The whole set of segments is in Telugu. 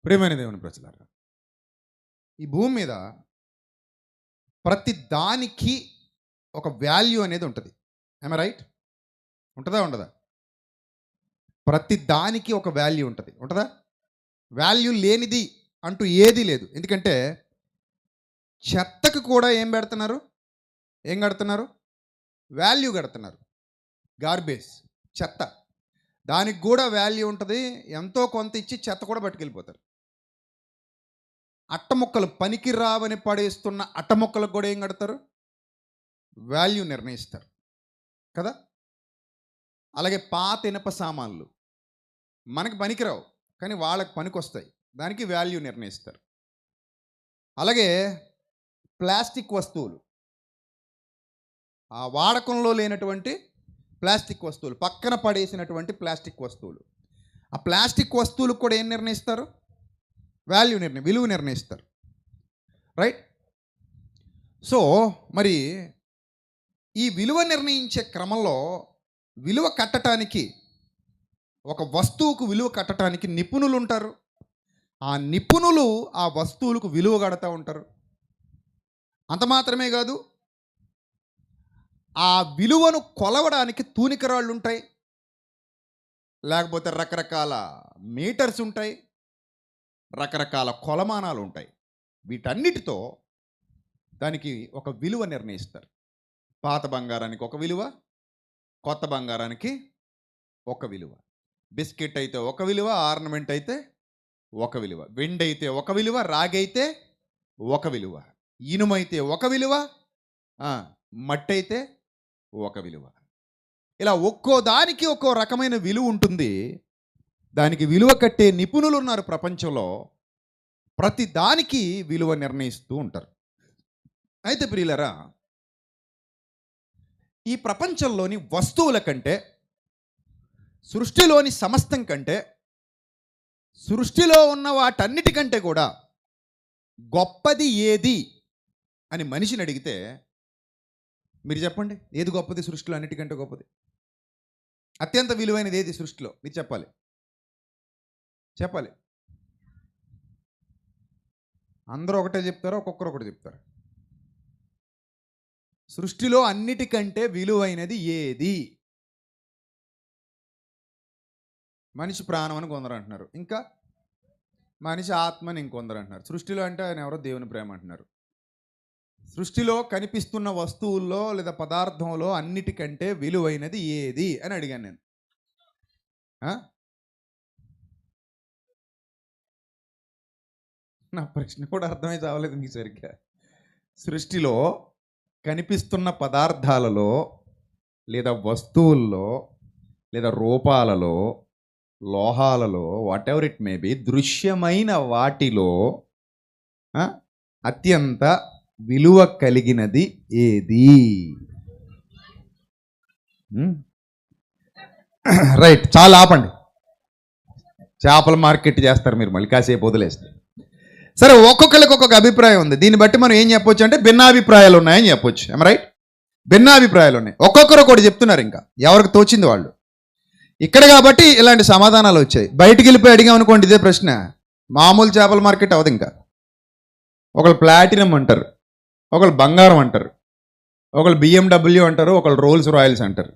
ప్రియమైన దేవుని ప్రజలారా, ఈ భూమి మీద ప్రతి దానికి ఒక వాల్యూ అనేది ఉంటుంది. I right? ఉంటుందా ఉండదా? ప్రతి దానికి ఒక వాల్యూ ఉంటుంది. ఉంటుందా? వాల్యూ లేనిది అంటూ ఏదీ లేదు. ఎందుకంటే చెత్తకు కూడా ఏం పెడుతున్నారు? ఏం కడుతున్నారు? వాల్యూ కడుతున్నారు. గార్బేజ్, చెత్త, దానికి కూడా వాల్యూ ఉంటుంది. ఎంతో కొంత ఇచ్చి చెత్త కూడా పట్టుకెళ్ళిపోతారు. అట్టముక్కలు, పనికి రావని పడేస్తున్న అట్టముక్కలకు కూడా ఏం కడతారు? వాల్యూ నిర్ణయిస్తారు కదా. అలాగే పాత ఇనప సామాన్లు మనకి పనికిరావు, కానీ వాళ్ళకి పనికి వస్తాయి, దానికి వాల్యూ నిర్ణయిస్తారు. అలాగే ప్లాస్టిక్ వస్తువులు, ఆ వాడకంలో లేనటువంటి ప్లాస్టిక్ వస్తువులు, పక్కన పడేసినటువంటి ప్లాస్టిక్ వస్తువులు, ఆ ప్లాస్టిక్ వస్తువులకు కూడా ఏం నిర్ణయిస్తారు? విలువ నిర్ణయిస్తారు. రైట్? సో మరి ఈ విలువ నిర్ణయించే క్రమంలో విలువ కట్టడానికి, ఒక వస్తువుకు విలువ కట్టడానికి నిపుణులు ఉంటారు. ఆ నిపుణులు ఆ వస్తువులకు విలువ కడతా ఉంటారు. అంత మాత్రమే కాదు, ఆ విలువను కొలవడానికి తూనికరాళ్ళు ఉంటాయి, లేకపోతే రకరకాల మీటర్స్ ఉంటాయి, రకరకాల కొలమానాలు ఉంటాయి. వీటన్నిటితో దానికి ఒక విలువ నిర్ణయిస్తారు. పాత బంగారానికి ఒక విలువ, కొత్త బంగారానికి ఒక విలువ. బిస్కెట్ అయితే ఒక విలువ, ఆర్నమెంట్ అయితే ఒక విలువ, వెండి అయితే ఒక విలువ, రాగి అయితే ఒక విలువ, ఇనుమైతే ఒక విలువ, మట్టి అయితే ఒక విలువ. ఇలా ఒక్కో దానికి ఒక్కో రకమైన విలువ ఉంటుంది. దానికి విలువ కట్టే నిపుణులు ఉన్నారు ప్రపంచంలో. ప్రతి దానికి విలువ నిర్ణయిస్తూ ఉంటారు. అయితే ప్రియులరా, ఈ ప్రపంచంలోని వస్తువుల కంటే, సృష్టిలోని సమస్తం కంటే, సృష్టిలో ఉన్న వాటన్నిటికంటే కూడా గొప్పది ఏది అని మనిషిని అడిగితే మీరు చెప్పండి, ఏది గొప్పది? సృష్టిలో అన్నిటికంటే గొప్పది, అత్యంత విలువైనది ఏది సృష్టిలో? మీరు చెప్పాలి. అందరూ ఒకటే చెప్తారో ఒక్కొక్కరు ఒకటి చెప్తారు? సృష్టిలో అన్నిటికంటే విలువైనది ఏది? మనిషి ప్రాణం అని కొందరు అంటున్నారు, ఇంకా మనిషి ఆత్మని ఇంకొందరు అంటున్నారు. సృష్టిలో అంటే ఆయన ఎవరో దేవుని ప్రేమ అంటున్నారు. సృష్టిలో కనిపిస్తున్న వస్తువుల్లో లేదా పదార్థంలో అన్నిటికంటే విలువైనది ఏది అని అడిగాను నేను. నా ప్రశ్న కూడా అర్థమై చావలేదు మీకు సరిగ్గా. సృష్టిలో కనిపిస్తున్న పదార్థాలలో లేదా వస్తువుల్లో లేదా రూపాలలో, లోహాలలో, whatever it may be, దృశ్యమైన వాటిలో అత్యంత విలువ కలిగినది ఏది? రైట్, చాలా ఆపండి. చేపల మార్కెట్ చేస్తారు మీరు, మళ్ళీ కాసేపు వదిలేస్తే. సరే, ఒక్కొక్కరికి ఒక్కొక్క అభిప్రాయం ఉంది. దీన్ని బట్టి మనం ఏం చెప్పొచ్చు అంటే భిన్నాభిప్రాయాలు ఉన్నాయని చెప్పొచ్చు. రైట్? భిన్నాభిప్రాయాలు ఉన్నాయి. ఒక్కొక్కరు ఒకటి చెప్తున్నారు, ఇంకా ఎవరికి తోచింది వాళ్ళు. ఇక్కడ కాబట్టి ఇలాంటి సమాధానాలు వచ్చాయి. బయటికి వెళ్ళిపోయి అడిగాం అనుకోండి ఇదే ప్రశ్న, మామూలు చేపల మార్కెట్ అవ్వదు. ఇంకా ఒకళ్ళు ప్లాటినం అంటారు, ఒకళ్ళు బంగారం అంటారు, ఒకళ్ళు BMW అంటారు, ఒకళ్ళు రోల్స్ రాయల్స్ అంటారు,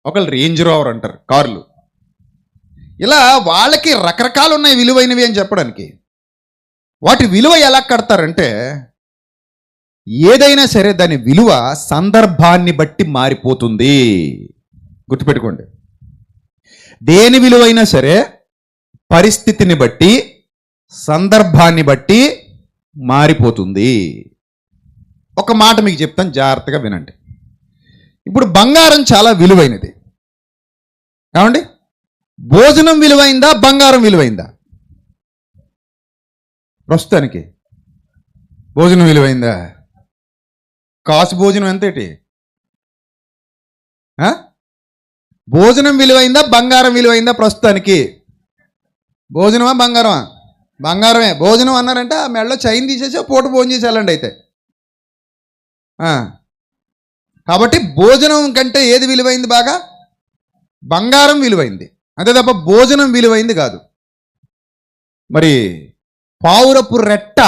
ఒకళ్ళు రేంజ్ రోవర్ అంటారు, కార్లు. ఇలా వాళ్ళకి రకరకాలు ఉన్నాయి విలువైనవి అని చెప్పడానికి. వాటి విలువ ఎలా కడతారంటే, ఏదైనా సరే దాని విలువ సందర్భాన్ని బట్టి మారిపోతుంది. గుర్తుపెట్టుకోండి, దేని విలువైనా సరే పరిస్థితిని బట్టి, సందర్భాన్ని బట్టి మారిపోతుంది. ఒక మాట మీకు చెప్తాను, జాగ్రత్తగా వినండి. ఇప్పుడు బంగారం చాలా విలువైనది. ఏమండి? భోజనం విలువైందా, బంగారం విలువైందా? ప్రస్తుతానికి భోజనం విలువైందా? కాసు భోజనం ఎంతేటి? భోజనం విలువైందా, బంగారం విలువైందా? ప్రస్తుతానికి భోజనమా, బంగారమా? బంగారమే. భోజనం అన్నారంటే ఆ మెడలో చైన్ తీసేసి పూట భోజనం చేసి వెళ్ళండి అయితే. కాబట్టి భోజనం కంటే ఏది విలువైంది? బాగా బంగారం విలువైంది, అంతే తప్ప భోజనం విలువైంది కాదు. మరి పావురపు రెట్ట,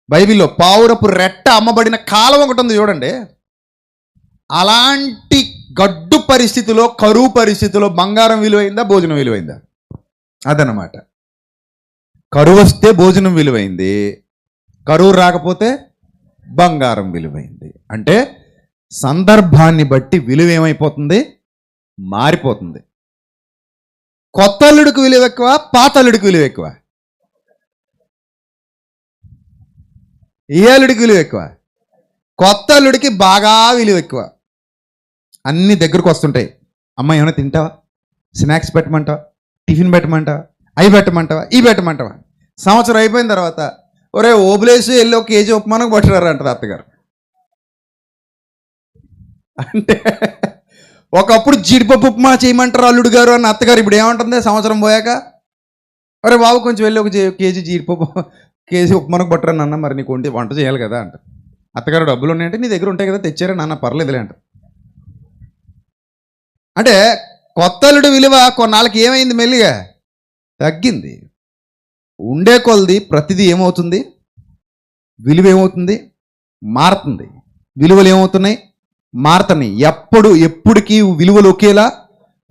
బైబిల్లో పావురపు రెట్ట అమ్మబడిన కాలం ఒకటి ఉంది చూడండి. అలాంటి గడ్డు పరిస్థితిలో, కరువు పరిస్థితిలో బంగారం విలువైందా, భోజనం విలువైందా? అదనమాట. కరువు వస్తే భోజనం విలువైంది, కరువు రాకపోతే బంగారం విలువైంది. అంటే సందర్భాన్ని బట్టి విలువ ఏమైపోతుంది? మారిపోతుంది. కొత్త అల్లుడికి విలువ ఎక్కువ, పాత అల్లుడికి విలువ ఎక్కువ? ఏ అల్లుడికి విలువ ఎక్కువ? కొత్త అల్లుడికి బాగా విలువ ఎక్కువ. అన్ని దగ్గరకు వస్తుంటాయి. అమ్మ ఏమైనా తింటావా, స్నాక్స్ పెట్టమంటావా, టిఫిన్ పెట్టమంటావా, అవి పెట్టమంటావా, ఇవి పెట్టమంటావా. సంవత్సరం అయిపోయిన తర్వాత ఒరే ఓబులేసి వెళ్ళి ఒక కేజీ ఉప్మానకు పట్టురారు అంటారు అత్తగారు. అంటే ఒకప్పుడు జీడిపప్పు ఉప్మా చేయమంటారు అల్లుడు గారు అన్న అత్తగారు ఇప్పుడు ఏమంటుంది సంవత్సరం పోయాక? అరే బాబు కొంచెం వెళ్ళి ఒక కేజీ జీడిపప్పు, కేజీ ఉప్మానకు పట్టరా నాన్న, మరి నీకు వంట చేయాలి కదా అంట. అత్తగారు డబ్బులు ఉన్నాయంటే నీ దగ్గర ఉంటాయి కదా, తెచ్చారా నాన్న, పర్లేదులే అంట. అంటే కొత్త అల్లుడు విలువ కొన్నాళ్ళకి ఏమైంది? మెల్లిగా తగ్గింది. ఉండే కొలది ప్రతిదీ ఏమవుతుంది? విలువ ఏమవుతుంది? మారుతుంది. విలువలు ఏమవుతున్నాయి? మారుతున్నాయి. ఎప్పటికీ విలువలు ఒకేలా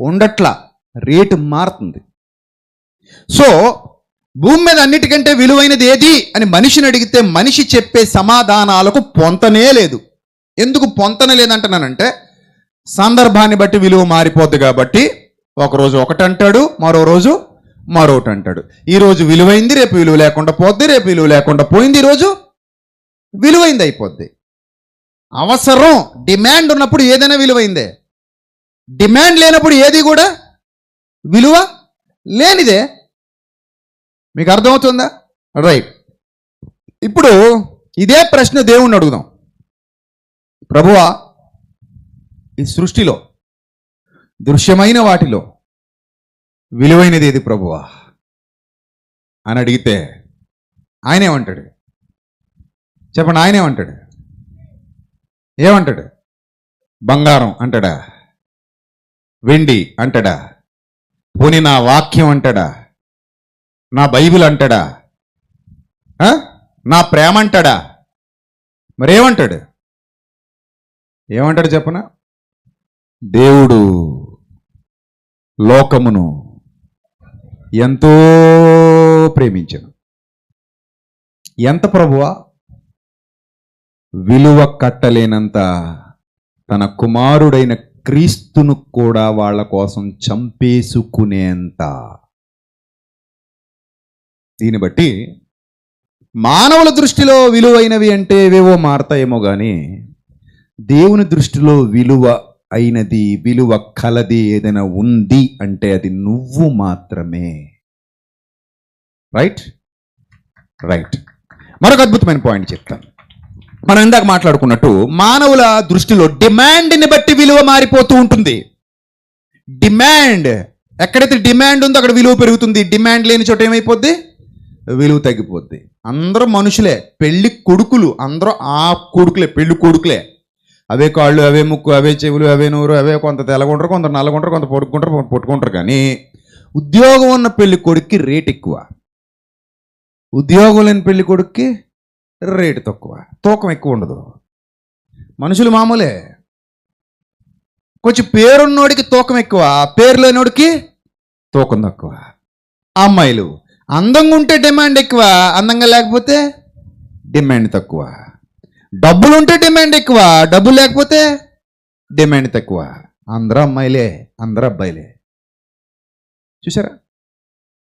ఉండట్లా, రేటు మారుతుంది. సో భూమి మీద అన్నిటికంటే విలువైనది ఏది అని మనిషిని అడిగితే మనిషి చెప్పే సమాధానాలకు పొంతనే లేదు. ఎందుకు పొంతన లేదంటున్నానంటే సందర్భాన్ని బట్టి విలువ మారిపోద్ది కాబట్టి ఒకరోజు ఒకటి అంటాడు, మరో రోజు మరొకటి అంటాడు. ఈరోజు విలువైంది, రేపు విలువ లేకుండా పోద్ది, రేపు విలువ లేకుండా పోయింది, ఈరోజు విలువైంది అయిపోద్ది. అవసరం, డిమాండ్ ఉన్నప్పుడు ఏదైనా విలువైందే, డిమాండ్ లేనప్పుడు ఏది కూడా విలువ లేనిదే. మీకు అర్థమవుతుందా? రైట్. ఇప్పుడు ఇదే ప్రశ్న దేవుణ్ణి అడుగుదాం. ప్రభువా, ఈ సృష్టిలో దృశ్యమైన వాటిలో విలువైనది ఏది ప్రభువా అని అడిగితే ఆయన ఏమంటాడు? చెప్పండి, ఆయన ఏమంటాడు? ఏమంటాడు? బంగారం అంటాడా? వెండి అంటాడా? పోనీ నా వాక్యం అంటాడా? నా బైబిల్ అంటాడా? నా ప్రేమ అంటాడా? మరేమంటాడు? ఏమంటాడు చెప్పనా? దేవుడు లోకమును ఎంతో ప్రేమించెను. ఎంత ప్రభువా? విలువ కట్టలేనంత తన కుమారుడైన క్రీస్తును కూడా వాళ్ళ కోసం చంపేసుకునేంత. దీన్ని బట్టి మానవుల దృష్టిలో విలువైనవి అంటే ఏవేవో మారతాయేమో కానీ దేవుని దృష్టిలో విలువ అయినది, విలువ కలది ఏదైనా ఉంది అంటే అది నువ్వు మాత్రమే. Right right. మరొక అద్భుతమైన పాయింట్ చెప్తాను. మనం ఇందాక మాట్లాడుకున్నట్టు మానవుల దృష్టిలో డిమాండ్ని బట్టి విలువ మారిపోతూ ఉంటుంది. డిమాండ్, ఎక్కడైతే డిమాండ్ ఉందో అక్కడ విలువ పెరుగుతుంది. డిమాండ్ లేని చోట ఏమైపోద్ది? విలువ తగ్గిపోద్ది. అందరూ మనుషులే, పెళ్లి కొడుకులు అందరూ ఆ కొడుకులే, పెళ్లి కొడుకులే. అవే కాళ్ళు, అవే ముక్కు, అవే చెవులు, అవే నోరు, అవే కొంత తెల్లగుంటారు, కొంత నల్లగుంటారు, కొంత పొట్టుకుంటారు. కానీ ఉద్యోగం ఉన్న పెళ్లి కొడుక్కి రేట్ ఎక్కువ, ఉద్యోగం లేని పెళ్లి కొడుక్కి రేటు తక్కువ, తూకం ఎక్కువ ఉండదు. మనుషులు మామూలే. కొంచెం పేరున్నోడికి తూకం ఎక్కువ, పేరు లేనోడికి తూకం తక్కువ. అమ్మాయిలు అందంగా ఉంటే డిమాండ్ ఎక్కువ, అందంగా లేకపోతే డిమాండ్ తక్కువ. డబ్బులు ఉంటే డిమాండ్ ఎక్కువ, డబ్బులు లేకపోతే డిమాండ్ తక్కువ. అందరూ అమ్మాయిలే, అందరూ అబ్బాయిలే. చూసారా?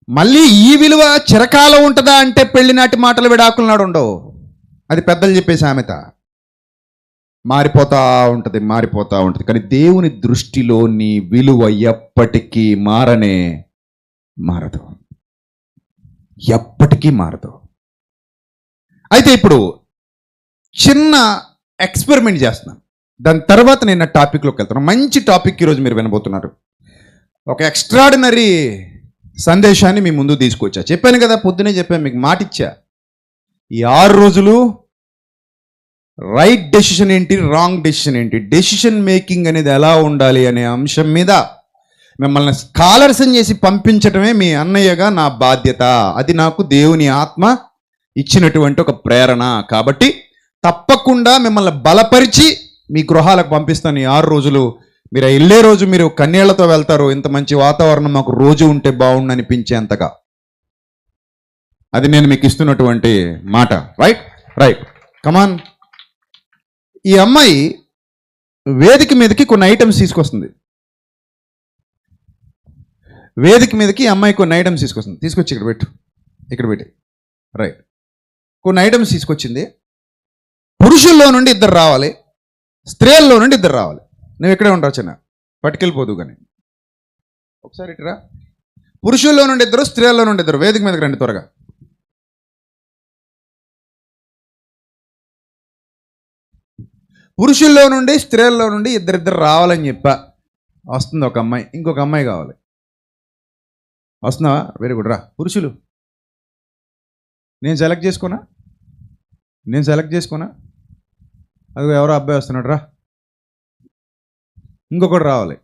మళ్ళీ ఈ విలువ చిరకాలం ఉంటుందా అంటే పెళ్లినాటి మాటలు విడాకుల నాడు ఉండవు. అది పెద్దలు చెప్పే సామెత. మారిపోతూ ఉంటుంది. కానీ దేవుని దృష్టిలో నీ విలువ ఎప్పటికీ మారదు, ఎప్పటికీ మారదు. అయితే ఇప్పుడు చిన్న ఎక్స్పెరిమెంట్ చేస్తున్నాను, దాని తర్వాత నేను నా టాపిక్లోకి వెళ్తాను. మంచి టాపిక్ ఈరోజు మీరు వినబోతున్నారు. ఒక ఎక్స్ట్రాడినరీ సందేశాన్ని మీ ముందు తీసుకొచ్చా. చెప్పాను కదా, పొద్దునే చెప్పాను, మీకు మాట ఇచ్చా. ఈ 6 రోజులు రైట్ డెసిషన్ ఏంటి, రాంగ్ డెసిషన్ ఏంటి, డెసిషన్ మేకింగ్ అనేది ఎలా ఉండాలి అనే అంశం మీద మిమ్మల్ని స్కాలర్స్ని చేసి పంపించటమే మీ అన్నయ్యగా నా బాధ్యత. అది నాకు దేవుని ఆత్మ ఇచ్చినటువంటి ఒక ప్రేరణ. కాబట్టి తప్పకుండా మిమ్మల్ని బలపరిచి మీ గృహాలకు పంపిస్తాను. ఈ 6 రోజులు మీరు వెళ్ళే రోజు మీరు కన్నీళ్లతో వెళ్తారు. ఇంత మంచి వాతావరణం మాకు రోజు ఉంటే బాగుండు అనిపించేంతగా. అది నేను మీకు ఇస్తున్నటువంటి మాట. Right right come on. ఈ అమ్మాయి వేదిక మీదకి కొన్ని ఐటమ్స్ తీసుకొస్తుంది. వేదిక మీదకి ఈ అమ్మాయి కొన్ని ఐటమ్స్ తీసుకొస్తుంది. తీసుకొచ్చి ఇక్కడ పెట్టి రైట్. కొన్ని ఐటమ్స్ తీసుకొచ్చింది. పురుషుల్లో నుండి 2 రావాలి, స్త్రీల్లో నుండి 2 రావాలి. నువ్వు ఇక్కడే ఉంటావు చిన్న, పట్టుకెళ్ళిపోదు కానీ ఒకసారి ఇటురా. పురుషుల్లో నుండి 2, స్త్రీల్లో నుండి 2 వేదిక మీదకి రండి త్వరగా. పురుషుల్లో నుండి స్త్రీల్లో నుండి 2 రావాలని చెప్పా. వస్తుంది ఒక అమ్మాయి, ఇంకొక అమ్మాయి కావాలి. వస్తున్నావా? వెరీ గుడ్ రా. పురుషులు నేను సెలెక్ట్ చేసుకోనా? అది ఎవరో అబ్బాయి వస్తున్నాడు రా. ఇంకొకటి రావాలి,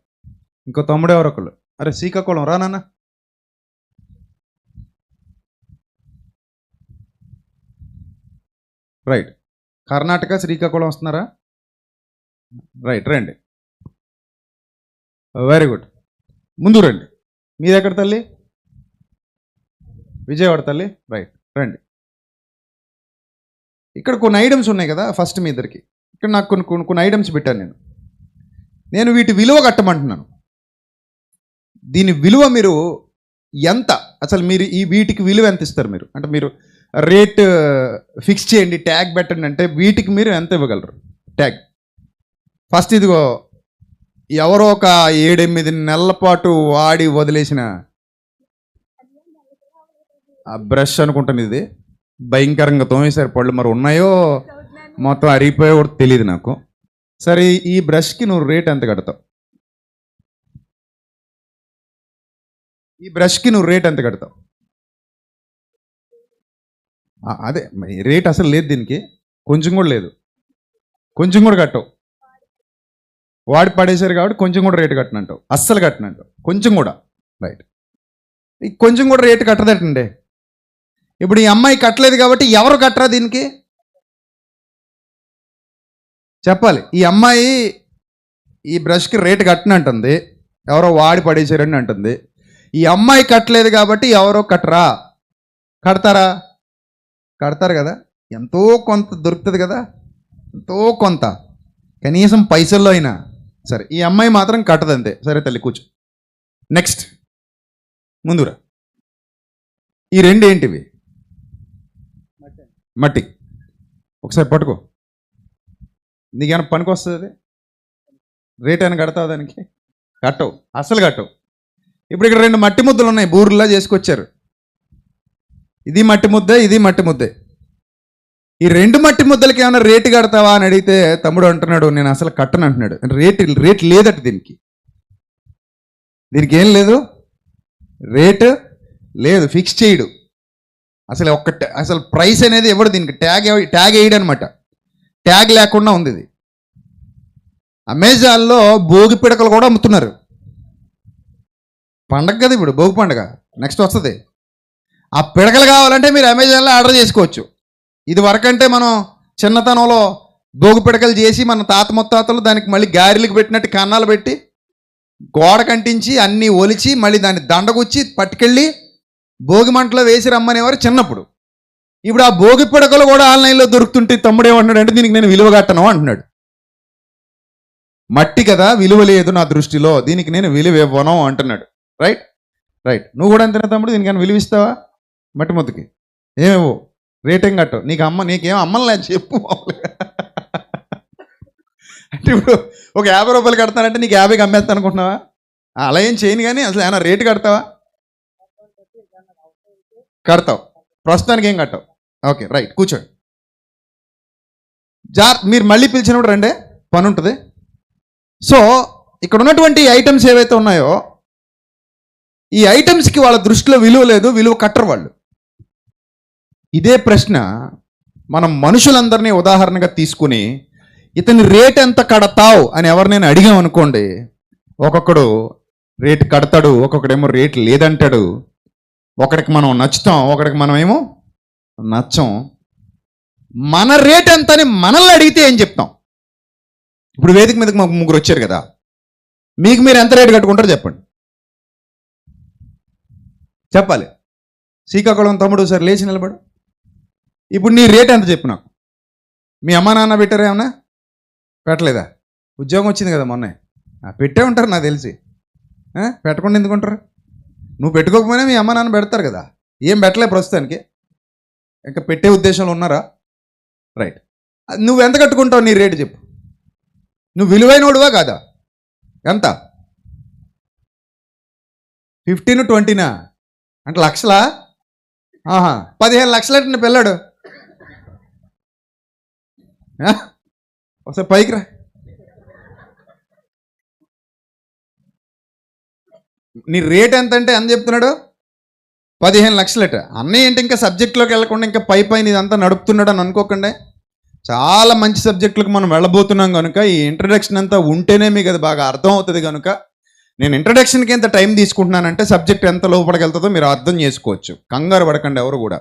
ఇంకో తమ్ముడు ఎవరొకళ్ళు. అరే శ్రీకాకుళం రా నాన్న. రైట్. కర్ణాటక శ్రీకాకుళం వస్తున్నారా? రైట్ రండి. Very good. ముందు రండి. మీది ఎక్కడ తల్లి? విజయవాడ తల్లి. రైట్ రండి. ఇక్కడ కొన్ని ఐటమ్స్ ఉన్నాయి కదా. ఫస్ట్ మీ ఇద్దరికి ఇక్కడ నాకు కొన్ని ఐటమ్స్ పెట్టాను. నేను వీటి విలువ కట్టమంటున్నాను. దీని విలువ మీరు ఎంత, అసలు మీరు వీటికి విలువ ఎంత ఇస్తారు మీరు? అంటే మీరు రేట్ ఫిక్స్ చేయండి, ట్యాగ్ పెట్టండి అంటే వీటికి మీరు ఎంత ఇవ్వగలరు ట్యాగ్? ఫస్ట్ ఇదిగో ఎవరో ఒక 7-8 నెలల పాటు వాడి వదిలేసిన ఆ బ్రష్ అనుకుంటాను. ఇది భయంకరంగా తోమేశారు పళ్ళు, మరి ఉన్నాయో మొత్తం అరిగిపోయో కూడా తెలియదు నాకు. సరే ఈ బ్రష్కి నువ్వు రేట్ ఎంత కడతావు? అదే రేట్ అసలు లేదు దీనికి, కొంచెం కూడా లేదు. కొంచెం కూడా కట్టవు. వాడి పడేశారు కాబట్టి కొంచెం కూడా రేటు కట్టనంటావు. అస్సలు కట్టనంటావు కొంచెం కూడా. రైట్. కొంచెం కూడా రేటు కట్టదటండి. ఇప్పుడు ఈ అమ్మాయి కట్టలేదు కాబట్టి ఎవరు కట్టరా దీనికి చెప్పాలి. ఈ అమ్మాయి ఈ బ్రష్కి రేటు కట్టనంటుంది, ఎవరో వాడి పడేసారని అంటుంది. ఈ అమ్మాయి కట్టలేదు కాబట్టి ఎవరో కట్టరా? కడతారు కదా. ఎంతో కొంత దొరుకుతుంది కదా, ఎంతో కొంత, కనీసం పైసల్లో అయినా సరే. ఈ అమ్మాయి మాత్రం కట్టదంతే. సరే తల్లి కూర్చో. నెక్స్ట్ ముందురా. ఈ 2 ఏంటివి? మట్టి. ఒకసారి పట్టుకో. నీకేమైనా పనికి వస్తుంది అది? రేట్ అయినా కడతావు దానికి? కట్టవు, అస్సలు కట్టవు. ఇప్పుడు ఇక్కడ 2 మట్టి ముద్దలు ఉన్నాయి, బూరులా చేసుకొచ్చారు. ఇది మట్టి ముద్దే, ఇది మట్టి ముద్దే. ఈ 2 మట్టి ముద్దలకి ఏమైనా రేటు కడతావా అని అడిగితే తమ్ముడు అంటున్నాడు నేను అసలు కట్టను అంటున్నాడు. రేట్ లేదట దీనికి ఏం లేదు, రేటు లేదు, ఫిక్స్ చేయడు అసలు. అసలు ప్రైస్ అనేది ఎవడు దీనికి ట్యాగ్ వేయడు అనమాట. ట్యాగ్ లేకుండా ఉంది ఇది. అమెజాన్లో భోగి పిడకలు కూడా అమ్ముతున్నారు. పండగ కదా ఇప్పుడు, భోగి పండగ నెక్స్ట్ వస్తుంది. ఆ పిడకలు కావాలంటే మీరు అమెజాన్లో ఆర్డర్ చేసుకోవచ్చు. ఇది వరకంటే మనం చిన్నతనంలో భోగి పిడకలు చేసి మన తాత ముత్తాతలు దానికి మళ్ళీ గారెలకు పెట్టినట్టు కన్నాలు పెట్టి గోడ కంటించి అన్నీ ఒలిచి మళ్ళీ దాన్ని దండగుచ్చి పట్టుకెళ్ళి భోగి మంటలో వేసి రమ్మనేవారు చిన్నప్పుడు. ఇప్పుడు ఆ భోగి పిడకలు కూడా ఆన్లైన్లో దొరుకుతుంటే తమ్ముడు ఏమంటున్నాడు అంటే దీనికి నేను విలువ కట్టను అంటున్నాడు. మట్టి కదా, విలువ లేదు నా దృష్టిలో, దీనికి నేను విలువ ఇవ్వను అంటున్నాడు. రైట్. నువ్వు కూడా అంతేనా తమ్ముడు? దీనికైనా విలువ ఇస్తావా? మట్టి ముద్దకి ఏమేవో రేటింగ్ కట్టవు. నీకేం అమ్మలే చెప్పు. అంటే ఇప్పుడు ఒక 50 రూపాయలు కడతానంటే నీకు 50కి అమ్మేస్తాను అనుకుంటున్నావా? అలా ఏం చేయను. కానీ అసలు ఏమైనా రేటు కడతావా? కడతావు. ప్రస్తుతానికి ఏం కట్టవు. ఓకే రైట్, కూర్చోండి. మీరు మళ్ళీ పిలిచినప్పుడు రండి, పని ఉంటుంది. సో ఇక్కడ ఉన్నటువంటి ఐటమ్స్ ఏవైతే ఉన్నాయో ఈ ఐటమ్స్కి వాళ్ళ దృష్టిలో విలువ లేదు, విలువ కట్టరు వాళ్ళు. ఇదే ప్రశ్న మనం మనుషులందరినీ ఉదాహరణగా తీసుకుని ఇతని రేట్ ఎంత కడతావు అని ఎవరినైనా అడిగామనుకోండి, ఒక్కొక్కడు రేటు కడతాడు, ఒక్కొక్కడేమో రేటు లేదంటాడు. ఒకడికి మనం నచ్చుతాం, ఒకడికి మనం ఏమో నచ్చం. మన రేట్ ఎంతని మనల్ని అడిగితే ఏం చెప్తాం? ఇప్పుడు వేదిక మీదకి మాకు ముగ్గురు వచ్చారు కదా, మీకు మీరు ఎంత రేటు కట్టుకుంటారో చెప్పండి. చెప్పాలి. శ్రీకాకుళం తమ్ముడు సార్ లేచి నిలబడు. ఇప్పుడు నీ రేట్ ఎంత చెప్పు నాకు. మీ అమ్మ నాన్న పెట్టారా ఏమన్నా? పెట్టలేదా? ఉద్యోగం వచ్చింది కదా మొన్నే, పెట్టే ఉంటారు నాకు తెలిసి. పెట్టకుండా ఎందుకుంటారు? నువ్వు పెట్టుకోకపోయినా మీ అమ్మ నాన్న పెడతారు కదా. ఏం పెట్టలే ప్రస్తుతానికి, ఇంకా పెట్టే ఉద్దేశంలో ఉన్నారా? రైట్. నువ్వు ఎంత కట్టుకుంటావు? నీ రేటు చెప్పు. నువ్వు విలువైనోడువా కాదా? ఎంత? 15, 20 అంటే లక్షలా? 15 లక్షలు అంటే పిల్లాడు. ఒకసారి పైకి రా. నీ రేట్ ఎంత అంటే ఎంత చెప్తున్నాడు? 15 లక్షలట. అన్నయ్య ఏంటి ఇంకా సబ్జెక్ట్లోకి వెళ్ళకుండా ఇంకా పైన ఇదంతా నడుపుతున్నాడు అని అనుకోకండి. చాలా మంచి సబ్జెక్టులకు మనం వెళ్ళబోతున్నాం కనుక ఈ ఇంట్రడక్షన్ అంతా ఉంటేనే మీకు అది బాగా అర్థం అవుతుంది. కనుక నేను ఇంట్రడక్షన్కి ఎంత టైం తీసుకుంటున్నానంటే సబ్జెక్ట్ ఎంత లోపలికి వెళ్తుందో మీరు అర్థం చేసుకోవచ్చు. కంగారు పడకండి ఎవరు కూడా.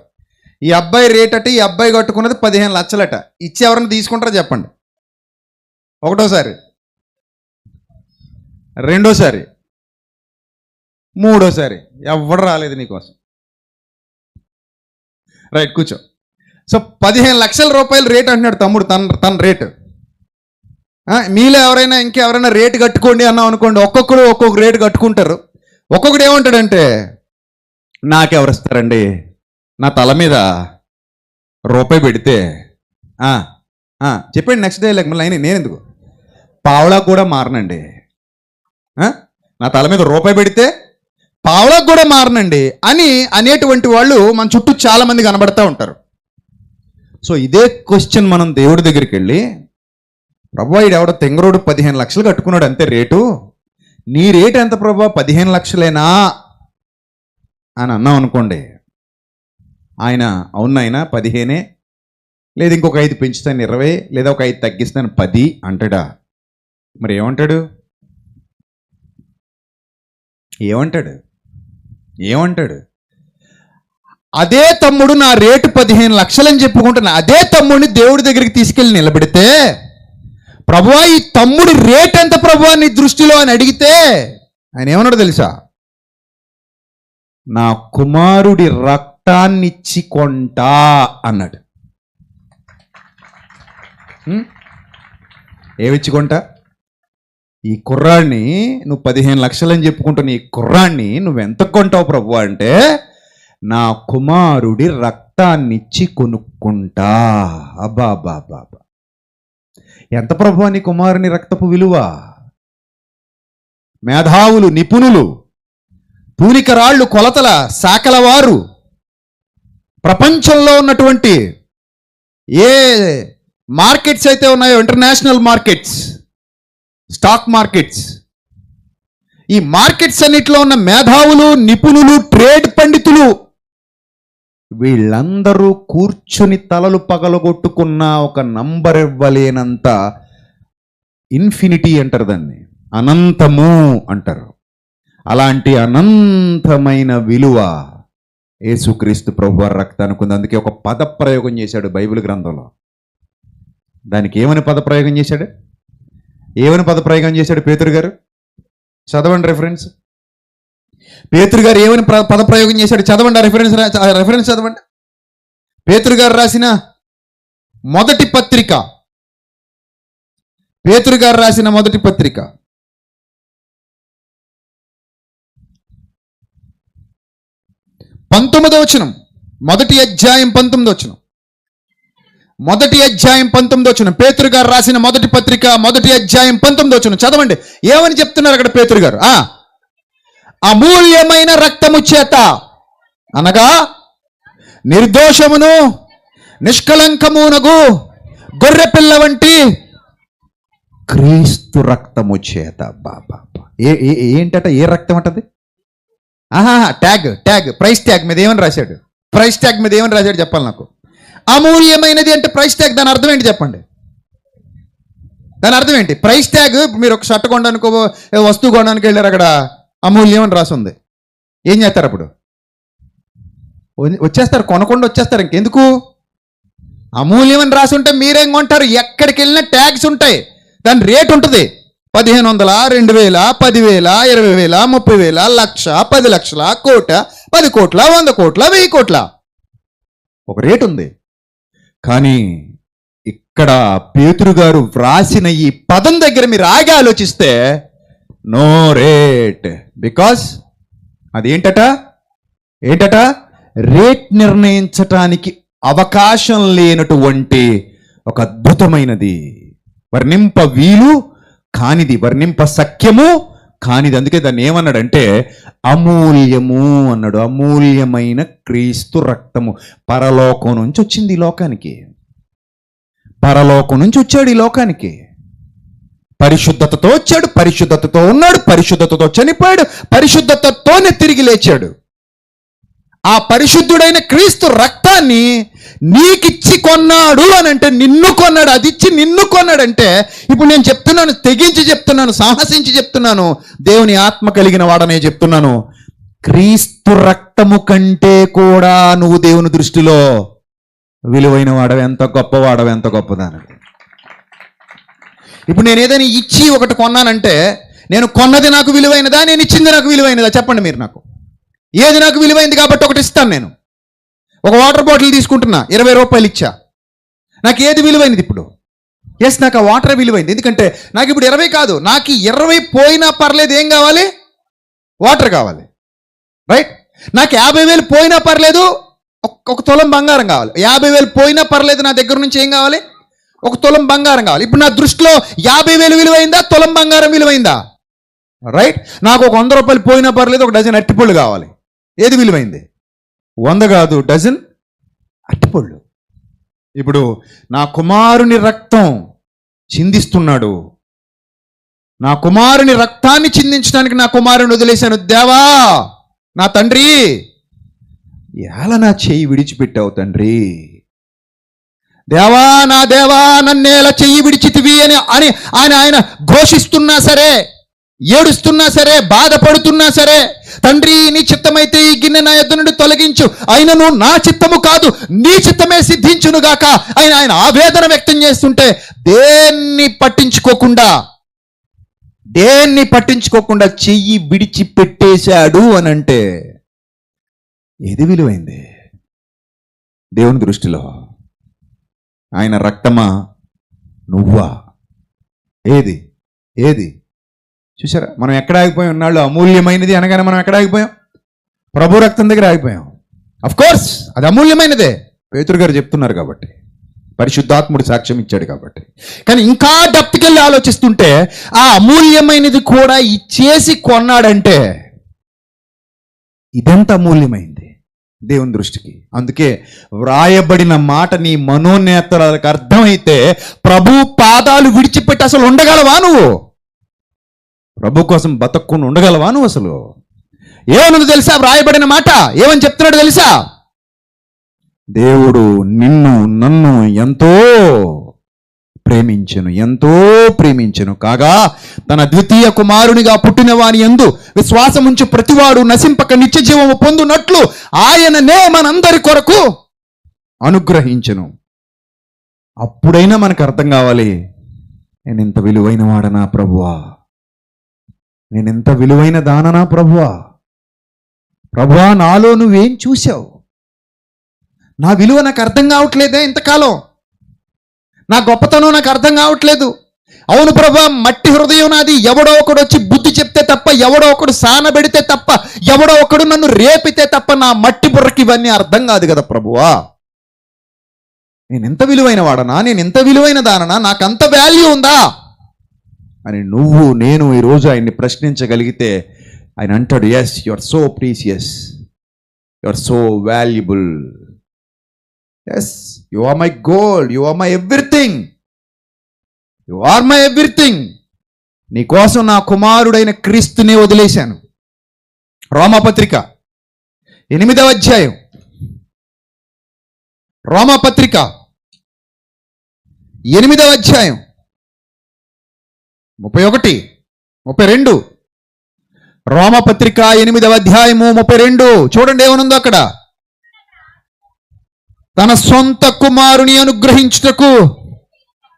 ఈ అబ్బాయి రేట్ అట, ఈ అబ్బాయి కట్టుకున్నది 15 లక్షలట. ఇచ్చి ఎవరైనా తీసుకుంటారో చెప్పండి. ఒకటోసారి, రెండోసారి, మూడోసారి ఎవడు రాలేదు నీకోసం. రైట్, కూర్చో. సో 15 లక్షల రూపాయలు రేట్ అంటున్నాడు తమ్ముడు, తన రేటు. మీలో ఎవరైనా ఇంకెవరైనా రేటు కట్టుకోండి అన్నాం అనుకోండి, ఒక్కొక్కడు ఒక్కొక్క రేటు కట్టుకుంటారు. ఒక్కొక్కడు ఏమంటాడంటే, నాకెవరు ఇస్తారండి, నా తల మీద రూపాయి పెడితే చెప్పండి నెక్స్ట్ డే. లేక మళ్ళీ నేను ఎందుకు పావలా కూడా మారనండి, నా తల మీద రూపాయి పెడితే పావలకు కూడా మారనండి అని అనేటువంటి వాళ్ళు మన చుట్టూ చాలా మంది కనబడతా ఉంటారు. సో ఇదే క్వశ్చన్ మనం దేవుడి దగ్గరికి వెళ్ళి, ప్రభా ఈడు ఎవడో తెంగరోడు 15 లక్షలు కట్టుకున్నాడు అంతే రేటు, నీ రేటు ఎంత ప్రభా? 15 లక్షలేనా అని అన్నాం అనుకోండి. ఆయన అవునాయన 15, లేదు ఇంకొక 5 పెంచుతాను 20, లేదా ఒక 5 తగ్గిస్తాను 10 అంటాడా? మరి ఏమంటాడు? అదే తమ్ముడు నా రేటు 15 లక్షలని చెప్పుకుంటున్నా, అదే తమ్ముడిని దేవుడి దగ్గరికి తీసుకెళ్ళి నిలబెడితే, ప్రభువా ఈ తమ్ముడి రేట్ ఎంత ప్రభువా నీ దృష్టిలో అని అడిగితే ఆయన ఏమన్నాడు తెలుసా? నా కుమారుడి రక్తాన్నిచ్చి కొంటా అన్నాడు. ఏమిచ్చి కొంటా? ఈ కుర్రాడిని నువ్వు 15 లక్షలని చెప్పుకుంటున్న ఈ కుర్రాడిని నువ్వెంత కొంటావు ప్రభు అంటే, నా కుమారుడి రక్తాన్నిచ్చి కొనుక్కుంటా. అబ్బా అబ్బా అబ్బా, ఎంత ప్రభు నీ కుమారుని రక్తపు విలువ? మేధావులు, నిపుణులు, పూలికరాళ్ళు, కొలతల శాఖల వారు, ప్రపంచంలో ఉన్నటువంటి ఏ మార్కెట్స్ అయితే ఉన్నాయో, ఇంటర్నేషనల్ మార్కెట్స్, స్టాక్ మార్కెట్స్, ఈ మార్కెట్స్ అన్నిటిలో ఉన్న మేధావులు, నిపుణులు, ట్రేడ్ పండితులు, వీళ్ళందరూ కూర్చుని తలలు పగలగొట్టుకున్న ఒక నంబర్ ఇవ్వలేనంత ఇన్ఫినిటీ అంటారు దాన్ని, అనంతము అంటారు. అలాంటి అనంతమైన విలువ యేసుక్రీస్తు ప్రభువారి రక్తానికి ఉంది. అందుకే ఒక పదప్రయోగం చేశాడు బైబిల్ గ్రంథంలో. దానికి ఏమని పదప్రయోగం చేశాడు? పేతురు గారు చదవండి రిఫరెన్స్. పేతురు గారు ఏమని పదప్రయోగం చేశాడు? చదవండి రిఫరెన్స్ చదవండి. పేతురు గారు రాసిన మొదటి పత్రిక, 19వ వచనం, మొదటి అధ్యాయం 19వ వచనం. పేతురు గారు రాసిన మొదటి పత్రిక, మొదటి అధ్యాయం 19వ వచనం చదవండి. ఏమని చెప్తున్నారు అక్కడ పేతురు గారు? అమూల్యమైన రక్తము చేత, అనగా నిర్దోషమును నిష్కలంకమునగు గొర్రెపిల్ల వంటి క్రీస్తు రక్తము చేత. బాబా ఏంటట? ఏ రక్తం అంటది? ట్యాగ్ ప్రైస్ ట్యాగ్ మీద ఏమని రాశాడు? చెప్పాలి నాకు. అమూల్యమైనది అంటే ప్రైస్ ట్యాగ్, దాని అర్థం ఏంటి చెప్పండి? దాని అర్థం ఏంటి? ప్రైస్ ట్యాగ్, మీరు ఒక షర్ట్ కొనడానికి, వస్తువు కొనడానికి వెళ్ళారు, అక్కడ అమూల్యం అని రాసి ఉంది. ఏం చేస్తారు అప్పుడు? వచ్చేస్తారు, కొనకుండా వచ్చేస్తారు. ఇంకెందుకు? అమూల్యం అని రాసి ఉంటే మీరేం కొంటారు? ఎక్కడికి వెళ్ళినా ట్యాక్స్ ఉంటాయి, దాని రేట్ ఉంటుంది. 1500, 2000, 10,000, 20,000, 30,000, 1,00,000, 10 లక్షల, 1,00,00,000, 10 కోట్ల, 100 కోట్ల, 1000 కోట్ల, ఒక రేట్ ఉంది. కానీ ఇక్కడ పేతురు గారు వ్రాసిన ఈ పదం దగ్గర మీరు ఆగి ఆలోచిస్తే నో రేట్. బికాస్ అది ఏంటట? రేట్ నిర్ణయించటానికి అవకాశం లేనటువంటి ఒక అద్భుతమైనది, వర్ణింప వీలు కానిది, వర్ణింప సఖ్యము కానిది. అందుకే దాన్ని ఏమన్నాడంటే అమూల్యము అన్నాడు. అమూల్యమైన క్రీస్తు రక్తము పరలోకం నుంచి వచ్చింది ఈ లోకానికి. పరలోకం నుంచి వచ్చాడు ఈ లోకానికి. పరిశుద్ధతతో వచ్చాడు, పరిశుద్ధతతో ఉన్నాడు, పరిశుద్ధతతో చనిపోయాడు, పరిశుద్ధతతోనే తిరిగి లేచాడు. ఆ పరిశుద్ధుడైన క్రీస్తు రక్తాన్ని నీకిచ్చి కొన్నాడు అని అంటే, నిన్ను కొన్నాడు. అది ఇచ్చి నిన్ను కొన్నాడంటే, ఇప్పుడు నేను చెప్తున్నాను, తెగించి చెప్తున్నాను, సాహసించి చెప్తున్నాను, దేవుని ఆత్మ కలిగిన వాడనే చెప్తున్నాను, క్రీస్తు రక్తము కంటే కూడా నువ్వు దేవుని దృష్టిలో విలువైన వాడవు. ఎంత గొప్పవాడవు, ఎంత గొప్పదానవి. ఇప్పుడు నేను ఏదైనా ఇచ్చి ఒకటి కొన్నానంటే, నేను కొన్నది నాకు విలువైనదా, నేను ఇచ్చింది నాకు విలువైనదా? చెప్పండి మీరు నాకు. ఏది నాకు విలువైంది కాబట్టి ఒకటి ఇస్తాను. నేను ఒక వాటర్ బాటిల్ తీసుకుంటున్నా, 20 రూపాయలు ఇచ్చా. నాకు ఏది విలువైనది ఇప్పుడు? ఎస్, నాకు ఆ వాటర్ విలువైంది. ఎందుకంటే నాకు ఇప్పుడు 20 కాదు, నాకు 20 పోయినా పర్లేదు. ఏం కావాలి? వాటర్ కావాలి, రైట్? నాకు 50,000 పోయినా పర్లేదు, ఒక తులం బంగారం కావాలి. 50,000 పోయినా పర్లేదు, నా దగ్గర నుంచి ఏం కావాలి? ఒక తులం బంగారం కావాలి. ఇప్పుడు నా దృష్టిలో 50,000 విలువైందా, తులం బంగారం విలువైందా? రైట్? నాకు ఒక 100 రూపాయలు పోయినా పర్లేదు, ఒక డజన్ అట్టిపళ్ళు కావాలి. ఏది విలువైంది? 100 కాదు, డజన్ అట్టిపళ్ళు. ఇప్పుడు నా కుమారుని రక్తం చిందిస్తున్నాడు, నా కుమారుని రక్తాన్ని చిందించడానికి నా కుమారుని వదిలేశాను. దేవా, నా తండ్రి, ఎలా నా చెయ్యి విడిచిపెట్టావు తండ్రి? దేవా, నా దేవా, నన్నేలా చెయ్యి విడిచితివి అని ఆయన ఘోషిస్తున్నా సరే, ఏడుస్తున్నా సరే, బాధపడుతున్నా సరే, తండ్రి నీ చిత్తమైతే ఈ గిన్నె నా యొద్ద నుండి తొలగించు, అయినను నా చిత్తము కాదు నీ చిత్తమే సిద్ధించును గాక ఆయన ఆవేదన వ్యక్తం చేస్తుంటే, దేన్ని పట్టించుకోకుండా చెయ్యి విడిచిపెట్టేశాడు అని అంటే, ఏది విలువైంది దేవుని దృష్టిలో? ఆయన రక్తమా, నువ్వా? ఏది చూసారా? మనం ఎక్కడ ఆగిపోయాం? ఉన్నాళ్ళు అమూల్యమైనది అనగానే మనం ఎక్కడ ఆగిపోయాం? ప్రభు రక్తం దగ్గర ఆగిపోయాం. అఫ్ కోర్స్ అది అమూల్యమైనదే, పేతురు గారు చెప్తున్నారు కాబట్టి, పరిశుద్ధాత్ముడు సాక్ష్యం ఇచ్చాడు కాబట్టి. కానీ ఇంకా డెప్త్కి వెళ్ళి ఆలోచిస్తుంటే, ఆ అమూల్యమైనది కూడా ఇచ్చేసి కొన్నాడంటే ఇదెంత అమూల్యమైంది దేవుని దృష్టికి. అందుకే వ్రాయబడిన మాట నీ మనోనేత్రాలకు అర్థమైతే, ప్రభు పాదాలు విడిచిపెట్టి అసలు ఉండగలవా నువ్వు? ప్రభు కోసం బతక్కుని ఉండగలవా నువ్వు? అసలు ఏమన్నది తెలుసా? వ్రాయబడిన మాట ఏమని చెప్తున్నాడు తెలుసా? దేవుడు నిన్ను నన్ను ఎంతో ప్రేమించెను కాగా తన ద్వితీయ కుమారునిగా పుట్టిన వాని యందు విశ్వాసముంచు ప్రతివాడు నశింపక నిత్య జీవము పొందునట్లు ఆయననే మనందరి కొరకు అనుగ్రహించెను. అప్పుడైనా మనకు అర్థం కావాలి, నేను ఇంత విలువైన వాడనా ప్రభువా, నేను ఎంత విలువైన దాననా ప్రభువా, నాలో నువ్వేం చూసావు? నా విలువ నాకు అర్థం కావట్లేదే ఇంతకాలం, నా గొప్పతనం నాకు అర్థం కావట్లేదు. అవును ప్రభువా, మట్టి హృదయం నాది, ఎవడో ఒకడు వచ్చి బుద్ధి చెప్తే తప్ప, ఎవడో ఒకడు సానబెడితే తప్ప, ఎవడో ఒకడు నన్ను రేపితే తప్ప నా మట్టి బుర్రకి ఇవన్నీ అర్థం కాదు కదా ప్రభువా. నేను ఎంత విలువైన వాడనా, నేను ఎంత విలువైన దాననా, నాకంత వాల్యూ ఉందా అని నువ్వు నేను ఈరోజు ఆయన్ని ప్రశ్నించగలిగితే, ఆయన అంటాడు, yes, you are so precious, you are so valuable, yes, you are my gold, you are my everything, you are my everything. నీ కోసం నా కుమారుడైన క్రీస్తునే వదిలేశాను. రోమపత్రిక 8వ అధ్యాయం, రోమపత్రిక 8వ అధ్యాయం 31, 32, రోమపత్రిక 8వ అధ్యాయము 32 చూడండి ఏమనుందో అక్కడ. తన సొంత కుమారుని అనుగ్రహించుటకు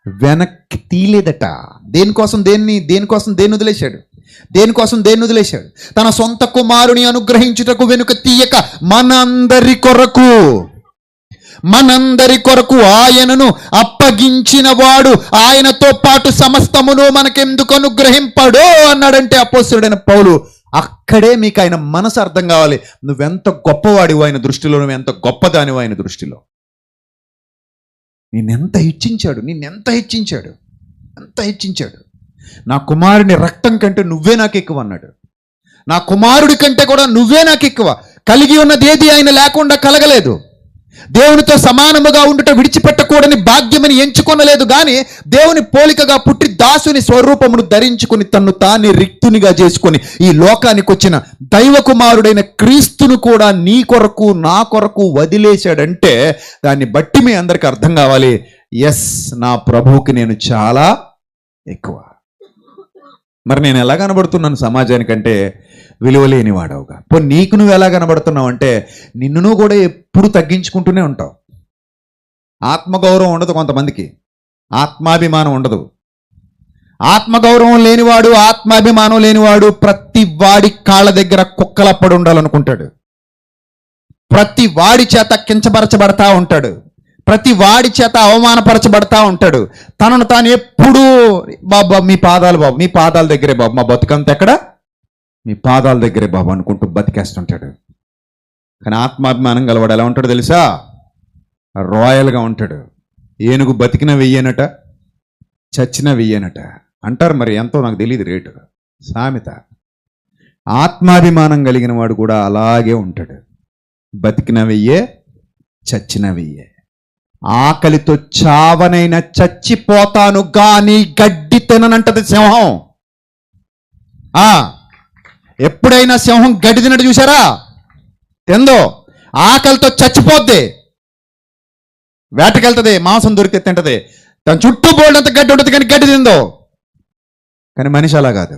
వెనక్కి తీలేదట. దేనికోసం దేన్ని వదిలేశాడు? తన సొంత కుమారుని అనుగ్రహించుటకు వెనుక తీయక మనందరి కొరకు ఆయనను అప్పగించిన వాడు ఆయనతో పాటు సమస్తమును మనకెందుకు అనుగ్రహింపడో అన్నాడంటే అపోస్తలుడైన పౌలు. అక్కడే మీకు ఆయన మనసు అర్థం కావాలి. నువ్వెంత గొప్పవాడివు ఆయన దృష్టిలో, నువ్వెంత గొప్పదానివు ఆయన దృష్టిలో. నిన్నెంత హెచ్చించాడు. నా కుమారుని రక్తం కంటే నువ్వే నాకు ఎక్కువ అన్నాడు. నా కుమారుడి కంటే కూడా నువ్వే నాకు ఎక్కువ. కలిగి ఉన్నది ఏది ఆయన లేకుండా కలగలేదు. దేవునితో సమానముగా ఉండుట విడిచిపెట్టకూడని భాగ్యమని ఎంచుకొనలేదు, కానీ దేవుని పోలికగా పుట్టి దాసుని స్వరూపమును ధరించుకుని తన్ను తానే రిక్తునిగా చేసుకొని ఈ లోకానికి వచ్చిన దైవ కుమారుడైన క్రీస్తును కూడా నీ కొరకు నా కొరకు వదిలేశాడంటే దాన్ని బట్టి మీ అందరికీ అర్థం కావాలి, ఎస్, నా ప్రభువుకి నేను చాలా ఎక్కువ. మరి నేను ఎలా కనబడుతున్నాను సమాజానికంటే? విలువలేని వాడవుగా. నీకు నువ్వు ఎలా కనబడుతున్నావు అంటే నిన్ను కూడా ఎప్పుడు తగ్గించుకుంటూనే ఉంటావు. ఆత్మగౌరవం ఉండదు కొంతమందికి, ఆత్మాభిమానం ఉండదు. ఆత్మగౌరవం లేనివాడు, ఆత్మాభిమానం లేనివాడు ప్రతి వాడి కాళ్ళ దగ్గర కుక్కలప్పడి ఉండాలనుకుంటాడు. ప్రతి వాడి చేత కించపరచబడతా ఉంటాడు. ప్రతి వాడి చేత అవమానపరచబడతా ఉంటాడు. తనను తాను ఎప్పుడూ బాబా మీ పాదాలు, బాబు మీ పాదాల దగ్గరే బాబు, మా బతుకంత ఎక్కడ మీ పాదాల దగ్గరే బాబు అనుకుంటూ బతికేస్తుంటాడు. కానీ ఆత్మాభిమానం గలవాడు ఎలా ఉంటాడు తెలుసా? రాయల్గా ఉంటాడు. ఏనుగు బతికిన వెయ్యనట, చచ్చిన వెయ్యనట అంటారు. మరి ఎంతో నాకు తెలియదు రేటు, సామెత. ఆత్మాభిమానం కలిగిన వాడు కూడా అలాగే ఉంటాడు. బతికిన వెయ్యే, చచ్చిన వెయ్యే. ఆకలితో చావనైనా చచ్చిపోతాను గాని గడ్డి తిననంటది సింహం. ఎప్పుడైనా సింహం గడ్డి తినట్టు చూసారా? తిందో. ఆకలితో చచ్చిపోద్ది, వేటకెళ్తుంది, మాంసం దొరికితే తింటది. తన చుట్టూ బోల్డంత గడ్డి ఉంటుంది కానీ గడ్డి తిందో. కానీ మనిషి అలా కాదు.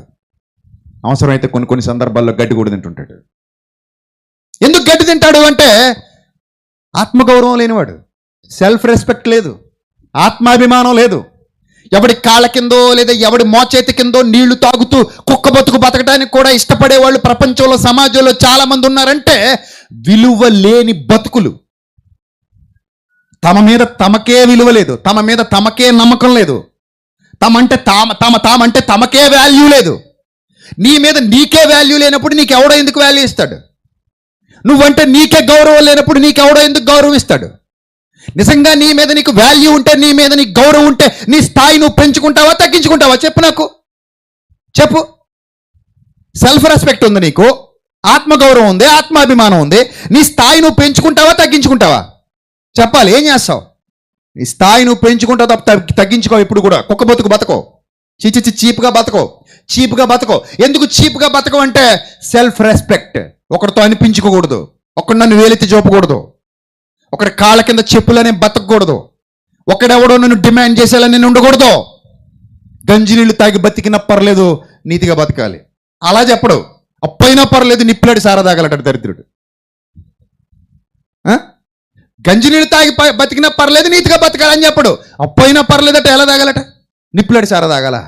అవసరమైతే కొన్ని సందర్భాల్లో గడ్డి కూడా తింటుంటాడు. ఎందుకు గడ్డి తింటాడు అంటే ఆత్మగౌరవం లేనివాడు, సెల్ఫ్ రెస్పెక్ట్ లేదు, ఆత్మాభిమానం లేదు. ఎవడి కాళ్ళ కిందో లేదా ఎవడి మోచేతి కిందో నీళ్లు తాగుతూ కుక్క బతుకు బతకడానికి కూడా ఇష్టపడే వాళ్ళు ప్రపంచంలో, సమాజంలో చాలా మంది ఉన్నారంటే విలువ లేని బతుకులు. తమ మీద తమకే విలువ లేదు, తమ మీద తమకే నమ్మకం లేదు, తమంటే తమకే వాల్యూ లేదు. నీ మీద నీకే వాల్యూ లేనప్పుడు నీకెవడో ఎందుకు వాల్యూ ఇస్తాడు? నువ్వంటే నీకే గౌరవం లేనప్పుడు నీకెవడో ఎందుకు గౌరవం ఇస్తాడు? నిజంగా నీ మీద నీకు వాల్యూ ఉంటే, నీ మీద నీకు గౌరవం ఉంటే నీ స్థాయి నువ్వు పెంచుకుంటావా, తగ్గించుకుంటావా? చెప్పు నాకు, చెప్పు. సెల్ఫ్ రెస్పెక్ట్ ఉంది నీకు, ఆత్మగౌరవం ఉంది, ఆత్మాభిమానం ఉంది. నీ స్థాయి నువ్వు పెంచుకుంటావా, తగ్గించుకుంటావా? చెప్పాలి. ఏం చేస్తావు? నీ స్థాయి నువ్వు పెంచుకుంటావు తప్ప తగ్గించుకో. ఇప్పుడు కూడా కుక్క బతుకు బతకో, చీప్గా బతకో. ఎందుకు చీప్గా బతకో అంటే సెల్ఫ్ రెస్పెక్ట్. ఒకరితో అనిపించుకోకూడదు, ఒకడు నన్ను వేలెత్తి చూపకూడదు, ఒకటి కాళ్ళ కింద చెప్పులనే బతకూడదు, ఒకడెవడో నన్ను డిమాండ్ చేసేలా నేను ఉండకూడదు. గంజి నీళ్ళు తాగి బతికినా పర్లేదు, నీతిగా బతకాలి. అలా చెప్పడు. అప్పైనా పర్లేదు, నిప్పులాడి సారా తాగలటాడు దరిద్రుడు. గంజి నీళ్ళు తాగి బతికినా పర్లేదు, నీతిగా బతకాలని చెప్పడు. అప్పైనా పర్లేదట, ఎలా తాగాలట? నిప్పులాడి సారా తాగాల.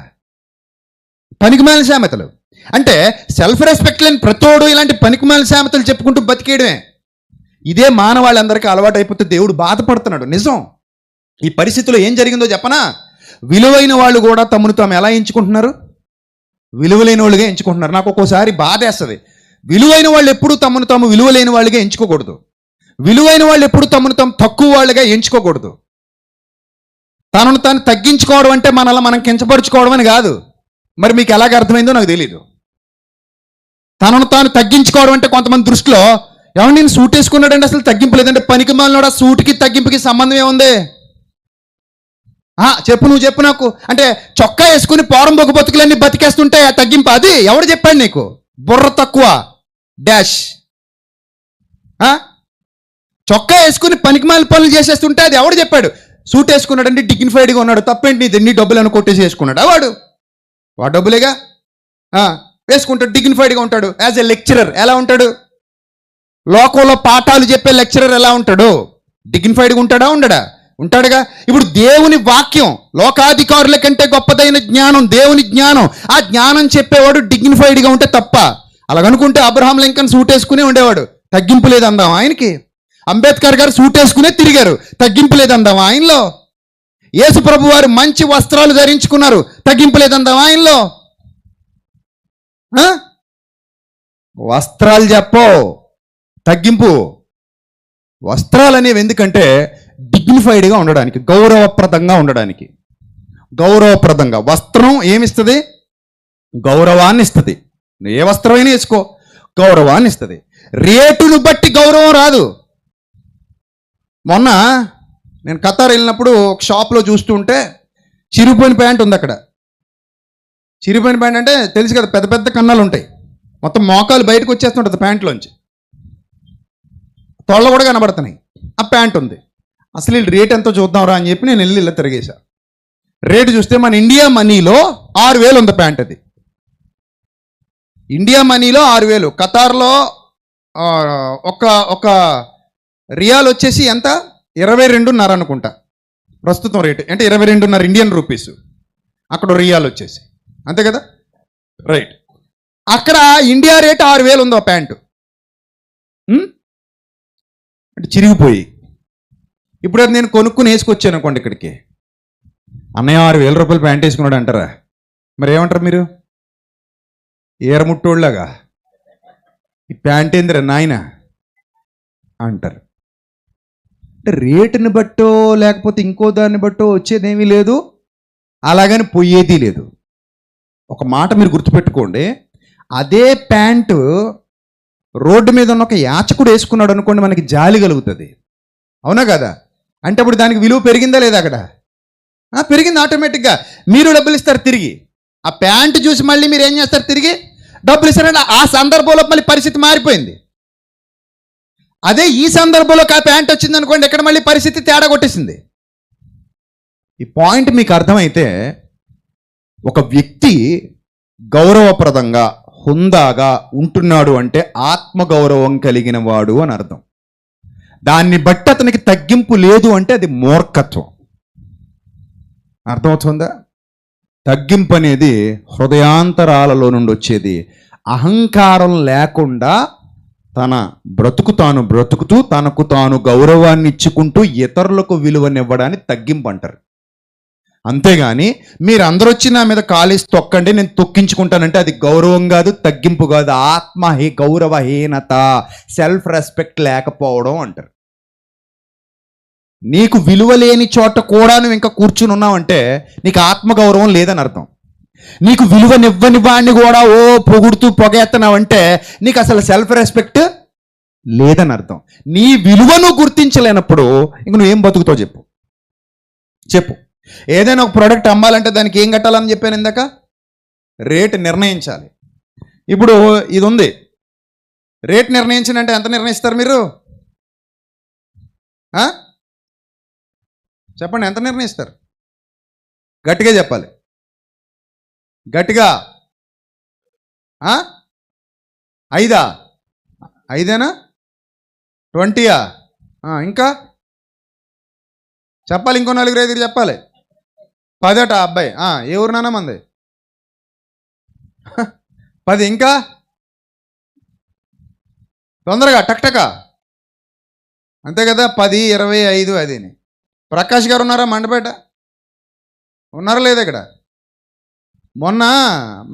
పనికిమాలిన సామెతలు. అంటే సెల్ఫ్ రెస్పెక్ట్ లేని ప్రతోడు ఇలాంటి పనికిమాలిన సామెతలు చెప్పుకుంటూ బతికేయడమే. ఇదే మానవాళ్ళందరికీ అలవాటు అయిపోతే దేవుడు బాధపడుతున్నాడు. నిజం. ఈ పరిస్థితిలో ఏం జరిగిందో చెప్పనా? విలువైన వాళ్ళు కూడా తమను తాము ఎలా ఎంచుకుంటున్నారు? విలువలేని వాళ్ళుగా ఎంచుకుంటున్నారు. నాకు ఒక్కోసారి బాధేస్తుంది. విలువైన వాళ్ళు ఎప్పుడు తమను తాము విలువలేని వాళ్ళుగా ఎంచుకోకూడదు. విలువైన వాళ్ళు ఎప్పుడు తమను తాము తక్కువ వాళ్ళుగా ఎంచుకోకూడదు. తనను తాను తగ్గించుకోవడం అంటే మనల్ని మనం కించపరుచుకోవడం అని కాదు. మరి మీకు ఎలాగ అర్థమైందో నాకు తెలీదు. తనను తాను తగ్గించుకోవడం అంటే కొంతమంది దృష్టిలో, ఏమన్నా నేను సూట్ వేసుకున్నాడంటే అసలు తగ్గింపు లేదంటే పనికి మాలినోడా, సూట్కి తగ్గింపుకి సంబంధం ఏముంది? చెప్పు, నువ్వు చెప్పు నాకు. అంటే చొక్కా వేసుకుని పోరం బొగ్గు బతుకులన్నీ బతికేస్తుంటే ఆ తగ్గింపు అది? ఎవడు చెప్పాడు నీకు? బుర్ర తక్కువ డాష్. చొక్కా వేసుకుని పనికిమాలిన పనులు చేసేస్తుంటే అది ఎవడు చెప్పాడు? సూట్ వేసుకున్నాడంటే డిగ్నిఫైడ్గా ఉన్నాడు, తప్పేంటి? నీ డబ్బులను కొట్టేసి వేసుకున్నాడు వాడు డబ్బులేగా. వేసుకుంటాడు, డిగ్నిఫైడ్గా ఉంటాడు. యాజ్ ఎ లెక్చరర్ ఎలా ఉంటాడు? లోకంలో పాఠాలు చెప్పే లెక్చరర్ ఎలా ఉంటాడు? డిగ్నిఫైడ్గా ఉంటాడా? ఉండడా? ఉంటాడుగా. ఇప్పుడు దేవుని వాక్యం లోకాధికారుల కంటే గొప్పదైన జ్ఞానం, దేవుని జ్ఞానం. ఆ జ్ఞానం చెప్పేవాడు డిగ్నిఫైడ్గా ఉంటే తప్ప. అలాగనుకుంటే అబ్రహాం లింకన్ సూట్ వేసుకునే ఉండేవాడు, తగ్గింపు లేదు అందాం ఆయనకి. అంబేద్కర్ గారు సూట్ వేసుకునే తిరిగారు, తగ్గింపు లేదు అందాం ఆయనలో. యేసు ప్రభు వారు మంచి వస్త్రాలు ధరించుకున్నారు, తగ్గింపు లేదందాం ఆయనలో. వస్త్రాలు చెప్పో తగ్గింపు. వస్త్రాలు అనేవి ఎందుకంటే డిగ్నిఫైడ్గా ఉండడానికి, గౌరవప్రదంగా ఉండడానికి. గౌరవప్రదంగా వస్త్రం ఏమిస్తుంది? గౌరవాన్ని ఇస్తుంది. ఏ వస్త్రమైనా వేసుకో, గౌరవాన్ని ఇస్తుంది. రేటును బట్టి గౌరవం రాదు. మొన్న నేను ఖతార్ వెళ్ళినప్పుడు ఒక షాప్లో చూస్తూ ఉంటే చిరిగిపోయిన ప్యాంట్ ఉంది అక్కడ. చిరిగిపోయిన ప్యాంట్ అంటే తెలుసు కదా, పెద్ద పెద్ద కన్నాలు ఉంటాయి, మొత్తం మోకాలు బయటకు వచ్చేస్తుంటుంది ప్యాంట్లోంచి, తొళ్ళ కూడా కనబడుతున్నాయి. ఆ ప్యాంట్ ఉంది. అసలు వీళ్ళు రేట్ ఎంతో చూద్దాంరా అని చెప్పి నేను వెళ్ళి ఇలా తిరిగేశా. రేటు చూస్తే మన ఇండియా మనీలో 6,000 ఉంది ప్యాంట్. అది ఇండియా మనీలో 6,000. ఖతార్లో ఒక రియాల్ వచ్చేసి ఎంత? 22.5 అనుకుంటా ప్రస్తుతం రేటు. అంటే 22.5 ఇండియన్ రూపీస్. అక్కడ రియాల్ వచ్చేసి అంతే కదా, రైట్. అక్కడ ఇండియా రేట్ 6,000 ఉందో ప్యాంటు. అంటే చిరిగిపోయి. ఇప్పుడు అది నేను కొనుక్కుని వేసుకొచ్చాను అనుకోండి ఇక్కడికి, అన్నయ్య 6,000 రూపాయలు ప్యాంట్ వేసుకున్నాడు అంటారా? మరి ఏమంటారు మీరు? ఏరముట్టోళ్ళగా ఈ ప్యాంట్ ఏందిరా నాయన అంటారు. అంటే రేటుని బట్టో లేకపోతే ఇంకో దాన్ని బట్టో వచ్చేదేమీ లేదు, అలాగని పోయేది లేదు. ఒక మాట మీరు గుర్తుపెట్టుకోండి, అదే ప్యాంటు రోడ్డు మీద ఉన్న ఒక యాచకుడు వేసుకున్నాడు అనుకోండి, మనకి జాలి కలుగుతుంది. అవునా కదా? అంటే అప్పుడు దానికి విలువ పెరిగిందా లేదా? అక్కడ పెరిగింది ఆటోమేటిక్గా. మీరు డబ్బులు ఇస్తారు తిరిగి. ఆ ప్యాంటు చూసి మళ్ళీ మీరు ఏం చేస్తారు? తిరిగి డబ్బులు ఇస్తారంటే ఆ సందర్భంలో మళ్ళీ పరిస్థితి మారిపోయింది. అదే ఈ సందర్భంలో ఆ ప్యాంట్ వచ్చింది అనుకోండి, ఎక్కడ మళ్ళీ పరిస్థితి తేడా కొట్టేసింది. ఈ పాయింట్ మీకు అర్థమైతే ఒక వ్యక్తి గౌరవప్రదంగా హుందాగా ఉంటున్నాడు అంటే ఆత్మగౌరవం కలిగిన వాడు అని అర్థం. దాన్ని బట్టి అతనికి తగ్గింపు లేదు అంటే అది మూర్ఖత్వం. అర్థమవుతుందా? తగ్గింపు అనేది హృదయాంతరాలలో నుండి వచ్చేది. అహంకారం లేకుండా తన బ్రతుకు తాను బ్రతుకుతూ తనకు తాను గౌరవాన్ని ఇచ్చుకుంటూ ఇతరులకు విలువనివ్వడాన్ని తగ్గింపు అంటారు. అంతేగాని మీరు అందరూ వచ్చి నా మీద కాలేసి తొక్కండి నేను తొక్కించుకుంటానంటే అది గౌరవం కాదు, తగ్గింపు కాదు. గౌరవహీనత, సెల్ఫ్ రెస్పెక్ట్ లేకపోవడం అంటారు. నీకు విలువ లేని చోట కూడా నువ్వు ఇంకా కూర్చుని ఉన్నావంటే నీకు ఆత్మగౌరవం లేదని అర్థం. నీకు విలువనివ్వని వాడిని కూడా పొగుడుతూ పొగెత్తనావంటే నీకు అసలు సెల్ఫ్ రెస్పెక్ట్ లేదని అర్థం. నీ విలువను గుర్తించలేనప్పుడు ఇంక నువ్వేం బతుకుతావు చెప్పు. ఏదైనా ఒక ప్రోడక్ట్ అమ్మాలంటే దానికి ఏం కట్టాలని చెప్పాను ఇందాక? రేటు నిర్ణయించాలి. ఇప్పుడు ఇది ఉంది, రేట్ నిర్ణయించినంటే ఎంత నిర్ణయిస్తారు మీరు? చెప్పండి, ఎంత నిర్ణయిస్తారు? గట్టిగా చెప్పాలి, గట్టిగా. 5? 5ఏనా? 20? ఇంకా చెప్పాలి, ఇంకో 4-5 చెప్పాలి. 10 అబ్బాయి. ఏ ఊరు నాన్న మంది? 10. ఇంకా తొందరగా టక్టక అంతే కదా. 10, 20, 5 అదిని. ప్రకాష్ గారు ఉన్నారా మండపేట? ఉన్నారా లేదా ఇక్కడ? మొన్న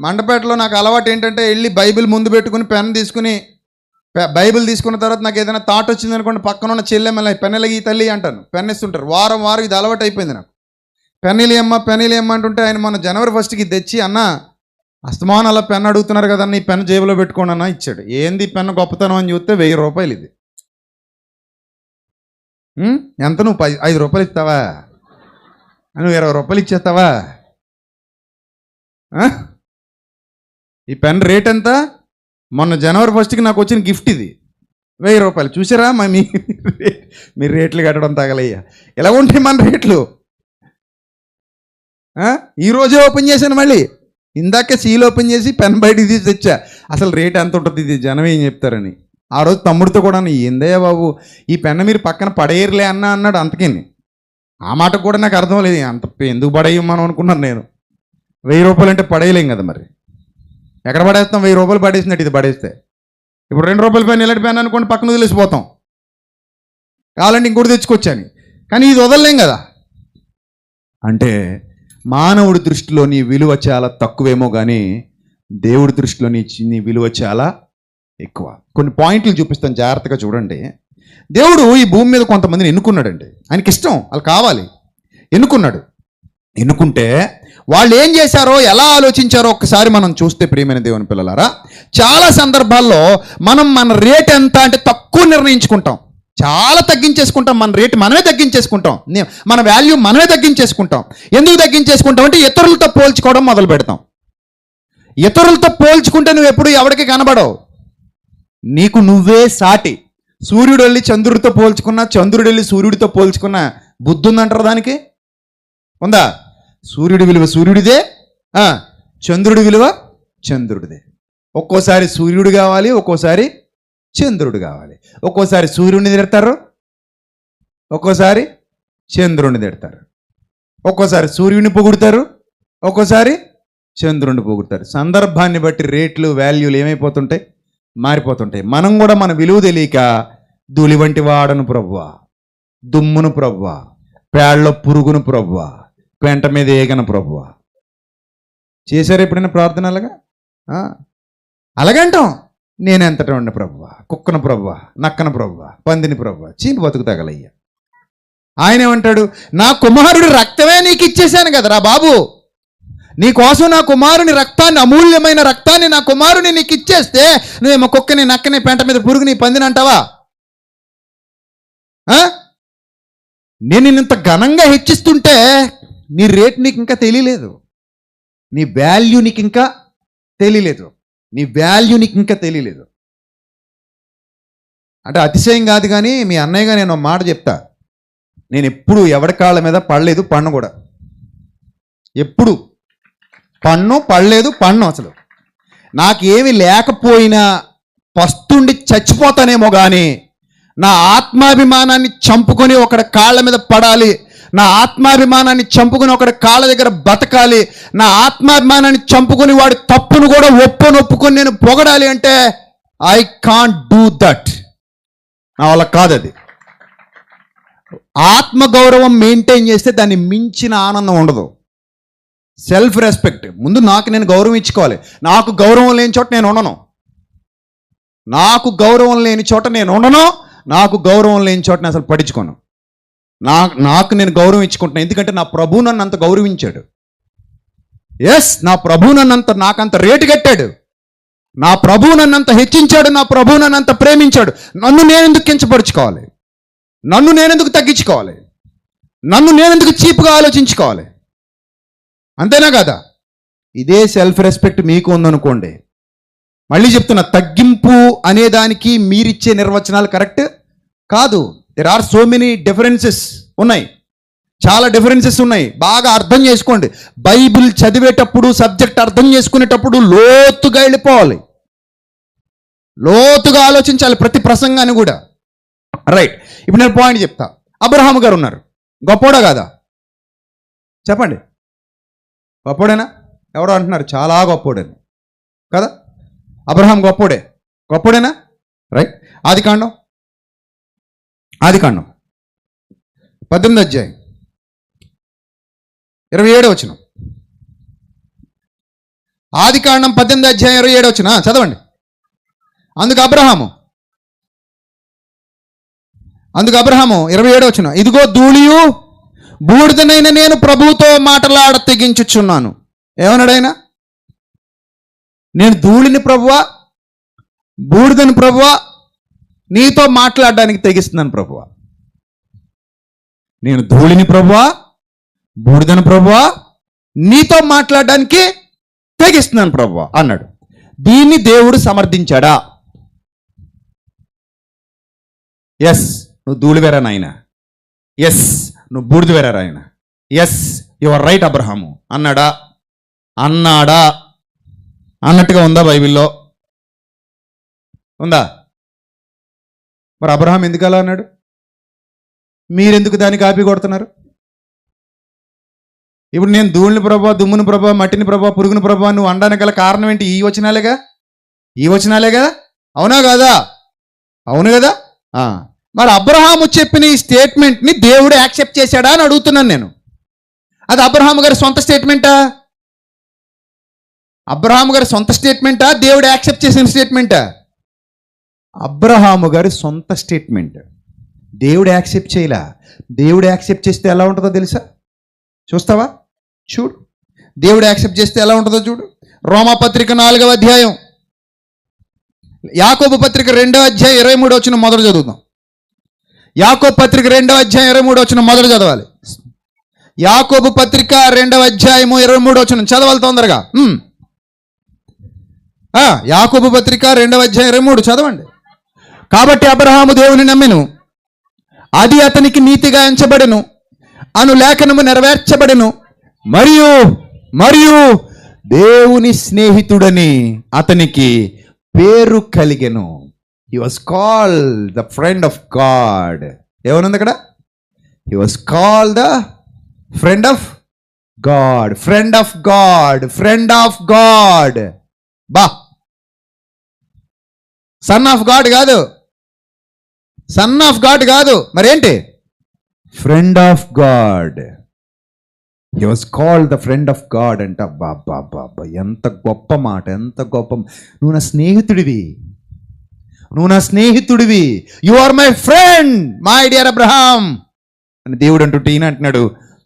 మండపేటలో నాకు అలవాటు ఏంటంటే వెళ్ళి బైబిల్ ముందు పెట్టుకుని పెన్ తీసుకుని బైబిల్ తీసుకున్న తర్వాత నాకు ఏదైనా థాట్ వచ్చింది అనుకోండి, పక్కన ఉన్న చెల్లెమ్మల పెన్నెలగి తల్లి అంటాను, పెన్ ఇస్తుంటారు. వారం ఇది అలవాటు అయిపోయింది నాకు. పెన్నీలి అమ్మ అంటుంటే ఆయన మన జనవరి 1కి తెచ్చి, అన్న అస్తమానం అలా పెన్ అడుగుతున్నారు కదన్న, ఈ పెన్ జేబులో పెట్టుకోండి అన్న ఇచ్చాడు. ఏంది పెన్ను గొప్పతనం అని చూస్తే 1000 రూపాయలు. ఇది ఎంత? నువ్వు 5 రూపాయలు ఇస్తావా? నువ్వు 20 రూపాయలు ఇచ్చేస్తావా? ఈ పెన్ రేట్ ఎంత? మొన్న జనవరి 1కి నాకు వచ్చిన గిఫ్ట్ ఇది, 1000 రూపాయలు. చూసారా మీరు రేట్లు కట్టడం తగలయ్యా. ఎలా ఉంటాయి మన రేట్లు? ఈరోజే ఓపెన్ చేశాను మళ్ళీ. ఇందాకే సీల్ ఓపెన్ చేసి పెన్ బయటికి తీసి తెచ్చా. అసలు రేట్ ఎంత ఉంటుంది, ఇది జనం ఏం చెప్తారని. ఆ రోజు తమ్ముడితో కూడా ఏందయ్యా బాబు ఈ పెన్ను మీరు పక్కన పడేయర్లే అన్నాడు. అంతకేని ఆ మాట కూడా నాకు అర్థం లేదు. అంత ఎందుకు పడేయమని అనుకున్నాను నేను. 1000 రూపాయలు అంటే పడేయలేం కదా మరి. ఎక్కడ పడేస్తాం? 1000 రూపాయలు పడేసినట్టు ఇది పడేస్తే. ఇప్పుడు 2 రూపాయల పెన్ ఇలాంటి పెన్ అనుకోండి, పక్కన వదిలేసిపోతాం. కావాలంటే ఇంకోటి తెచ్చుకొచ్చాను, కానీ ఇది వదలలేం కదా. అంటే మానవుడి దృష్టిలో నీ విలువ చాలా తక్కువేమో కానీ దేవుడి దృష్టిలో నీ విలువ చాలా ఎక్కువ. కొన్ని పాయింట్లు చూపిస్తాను, జాగ్రత్తగా చూడండి. దేవుడు ఈ భూమి మీద కొంతమందిని ఎన్నుకున్నాడండి. ఆయనకి ఇష్టం, వాళ్ళు కావాలి, ఎన్నుకుంటే వాళ్ళు ఏం చేశారో, ఎలా ఆలోచించారో ఒక్కసారి మనం చూస్తే, ప్రియమైన దేవుని పిల్లలారా, చాలా సందర్భాల్లో మనం మన రేట్ ఎంత అంటే తక్కువ నిర్ణయించుకుంటాం, చాలా తగ్గించేసుకుంటాం. మన రేటు మనమే తగ్గించేసుకుంటాం, మన వాల్యూ మనమే తగ్గించేసుకుంటాం. ఎందుకు తగ్గించేసుకుంటాం అంటే ఇతరులతో పోల్చుకోవడం మొదలు పెడతాం. ఇతరులతో పోల్చుకుంటే నువ్వు ఎప్పుడు ఎవరికి కనబడవు, నీకు నువ్వే సాటి. సూర్యుడు వెళ్ళి చంద్రుడితో పోల్చుకున్నా, చంద్రుడు వెళ్ళి సూర్యుడితో పోల్చుకున్నా బుద్ధి ఉందంటారు దానికి? ఉందా? సూర్యుడి విలువ సూర్యుడిదే, చంద్రుడి విలువ చంద్రుడిదే. ఒక్కోసారి సూర్యుడు కావాలి, ఒక్కోసారి చంద్రుడు కావాలి. ఒక్కోసారి సూర్యుడిని తిడతారు, ఒక్కోసారి చంద్రుడిని తిడతారు. ఒక్కోసారి సూర్యుడిని పొగుడతారు, ఒక్కోసారి చంద్రుడిని పొగుడతారు. సందర్భాన్ని బట్టి రేట్లు, వాల్యూలు ఏమైపోతుంటాయి, మారిపోతుంటాయి. మనం కూడా మన విలువ తెలియక ధూళి వంటి వాడను ప్రభువా, దుమ్మును ప్రభువా, పేళ్ళలో పురుగును ప్రభువా, పెంట మీద ఏగన ప్రభువా. చేశారు ఎప్పుడైనా ప్రార్థన అలాగా? అలాగంటాం. నేనెంతటా ఉండి ప్రభువా, కుక్కను ప్రభువా, నక్కను ప్రభువా, పందిని ప్రభువా, చీని బతుకు తగలయ్యా. ఆయన ఏమంటాడు? నా కుమారుడు రక్తమే నీకు ఇచ్చేశాను కదరా బాబు, నీ కోసం నా కుమారుని రక్తాన్ని, అమూల్యమైన రక్తాన్ని నా కుమారుని నీకు ఇచ్చేస్తే నువ్వేమో కుక్కని, నక్కని, పెంట మీద పురుగుని, పందిని అంటావా? నేను ఇంత ఘనంగా హెచ్చిస్తుంటే నీ రేట్ నీకు ఇంకా తెలియలేదు, నీ వాల్యూ నీకు ఇంకా తెలియలేదు, అంటే అతిశయం కాదు కానీ మీ అన్నయ్యగా నేను ఒక మాట చెప్తా. నేను ఎప్పుడు ఎవరి కాళ్ళ మీద పడలేదు, పన్ను కూడా ఎప్పుడు పన్ను అసలు నాకేమి లేకపోయినా పస్తుండి చచ్చిపోతానేమో కానీ నా ఆత్మాభిమానాన్ని చంపుకొని ఒకడి కాళ్ళ మీద పడాలి, నా ఆత్మాభిమానాన్ని చంపుకొని ఒకడి కాళ్ళ దగ్గర బతకాలి, నా ఆత్మాభిమానాన్ని చంపుకొని వాడి తప్పును కూడా ఒప్పుకొని నేను పొగడాలి అంటే ఐ కాంట్ డూ దట్. నా వల్ల కాదు అది. ఆత్మగౌరవం మెయింటైన్ చేస్తే దాన్ని మించిన ఆనందం ఉండదు. సెల్ఫ్ రెస్పెక్ట్ ముందు నాకు నేను గౌరవం ఇచ్చుకోవాలి. నాకు గౌరవం లేని చోట నేను ఉండను, నాకు గౌరవం లేని చోట నేను అసలు పట్టించుకోను. నాకు నేను గౌరవం ఇచ్చుకుంటున్నాను, ఎందుకంటే నా ప్రభువు నన్ను అంత గౌరవించాడు. నా ప్రభువు నన్నంత, నాకంత రేటు కట్టాడు, నా ప్రభువు నన్నంత హెచ్చించాడు, నా ప్రభువు నన్నంత ప్రేమించాడు. నన్ను నేనెందుకు కించపరుచుకోవాలి, నన్ను నేనెందుకు తగ్గించుకోవాలి, నన్ను నేనెందుకు చీప్గా ఆలోచించుకోవాలి? అంతేనా కదా? ఇదే సెల్ఫ్ రెస్పెక్ట్ మీకు ఉందనుకోండి, మళ్ళీ చెప్తున్నా, తగ్గింపు అనేదానికి మీరిచ్చే నిర్వచనాలు కరెక్ట్ కాదు. There are so many differences ఉన్నాయి, చాలా డిఫరెన్సెస్ ఉన్నాయి. బాగా అర్థం చేసుకోండి. బైబిల్ చదివేటప్పుడు, సబ్జెక్ట్ అర్థం చేసుకునేటప్పుడు లోతుగా వెళ్ళిపోవాలి, లోతుగా ఆలోచించాలి ప్రతి ప్రసంగాన్ని కూడా. రైట్, ఇప్పుడు నేను పాయింట్ చెప్తా. అబ్రహాము గారు ఉన్నారు, గొప్పోడా కాదా? చెప్పండి, గొప్పోడేనా? ఎవరో అంటున్నారు చాలా గొప్పోడని కదా. అబ్రహాం గొప్పోడేనా? రైట్. ఆదికాండం 18వ అధ్యాయం 27వ వచనం. ఆదికాండం 18వ అధ్యాయం 27వ వచనం చదవండి. అందుకు అబ్రహాము 27వ వచనం, ఇదిగో ధూళియు బూడిదనైన నేను ప్రభువుతో మాటలాడ తెగించుచున్నాను. ఏమన్నాడైనా? నేను ధూళిని ప్రభువా, బూడిదని ప్రభువా, నీతో మాట్లాడడానికి తెగిస్తున్నాను ప్రభువా. నేను ధూళిని ప్రభువా, బూడిదని ప్రభువా, నీతో మాట్లాడడానికి తెగిస్తున్నాను ప్రభువా అన్నాడు. దీన్ని దేవుడు సమర్థించాడా? ఎస్, నువ్వు ధూళి వేరా నాయన, ఎస్ నువ్వు బూడిద వేరా నాయన, yes you are right Abraham అన్నాడా? అన్నాడా అన్నట్టుగా ఉందా బైబిల్లో? ఉందా? మరి అబ్రహాం ఎందుకు అలా అన్నాడు? మీరెందుకు దాన్ని కాపీ కొడుతున్నారు? ఇప్పుడు నేను ధూళిని ప్రభా, దుమ్ముని ప్రభా, మట్టిని ప్రభా, పురుగుని ప్రభా నువ్వు అనడానికి గల కారణం ఏంటి? ఈ వచనాలేగా అవునా కాదా? అవును కదా. మరి అబ్రహాము చెప్పిన ఈ స్టేట్మెంట్ని దేవుడు యాక్సెప్ట్ చేశాడా అని అడుగుతున్నాను నేను. అది అబ్రహాము గారి సొంత స్టేట్మెంటా? అబ్రహాము గారి సొంత స్టేట్మెంటా? దేవుడు యాక్సెప్ట్ చేసిన స్టేట్మెంటా? అబ్రహాము గారి సొంత స్టేట్మెంట్. దేవుడు యాక్సెప్ట్ చేయలా. దేవుడు యాక్సెప్ట్ చేస్తే ఎలా ఉంటుందో తెలుసా? చూస్తావా? చూడు, దేవుడు యాక్సెప్ట్ చేస్తే ఎలా ఉంటుందో చూడు. రోమాపత్రిక 4వ అధ్యాయం, యాకోబు పత్రిక 2వ అధ్యాయం 23వ వచనం మొదలు చదువుదాం. యాకోబు పత్రిక 2వ అధ్యాయం 23వ వచనం మొదలు చదవాలి. యాకోబు పత్రిక 2వ అధ్యాయము 23వ వచనం చదవాలి తొందరగా. యాకోబు పత్రిక 2వ అధ్యాయం 23 చదవండి. కాబట్టి అబ్రహాము దేవుని నమ్మెను, అది అతనికి నీతిగా ఎంచబడెను అను లేఖనము నెరవేర్చబడెను, మరియు దేవుని స్నేహితుడని అతనికి పేరు కలిగెను. He was called the friend of God. ఏమనుంది అక్కడ? He was called the friend of God. Friend of God, friend of God. బా, సన్ ఆఫ్ గాడ్ కాదు, సన్ ఆఫ్ గాడ్ కాదు, మరేంటి? Friend of God. He was called the friend of God అంట. బాబా, ఎంత గొప్ప మాట, ఎంత గొప్ప. నువ్వు నా స్నేహితుడివి, you are my friend, my dear Abraham అని దేవుడు అంటుంటే ఈయన అంటున్నాడు,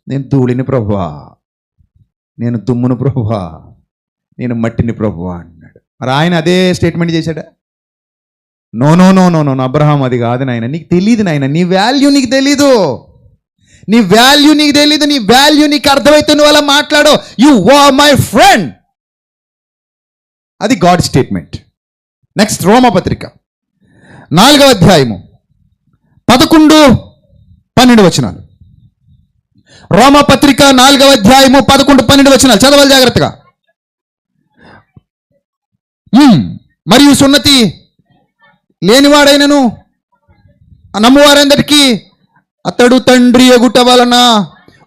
నేను ధూళిని ప్రభువా, నేను దుమ్మును ప్రభువా, నేను మట్టిని ప్రభువా అన్నాడు. మరి ఆయన అదే స్టేట్మెంట్ చేశాడా? నో, అబ్రహాం అది కాదు నాయన, నీకు తెలియదు నాయన, నీ వాల్యూ నీకు తెలీదు, నీ వాల్యూ నీకు అర్థమైతే నువ్వు అలా మాట్లాడు. You are my friend. అది గాడ్ స్టేట్మెంట్. నెక్స్ట్ రోమపత్రిక 4వ అధ్యాయము 11-12 వచనాలు. రోమపత్రిక 4వ అధ్యాయము 11-12 వచనాలు చదవాలి జాగ్రత్తగా. మరియు సున్నతి లేనివాడైనను నమ్మువారందరికీ అతడు తండ్రి ఎగుట వలన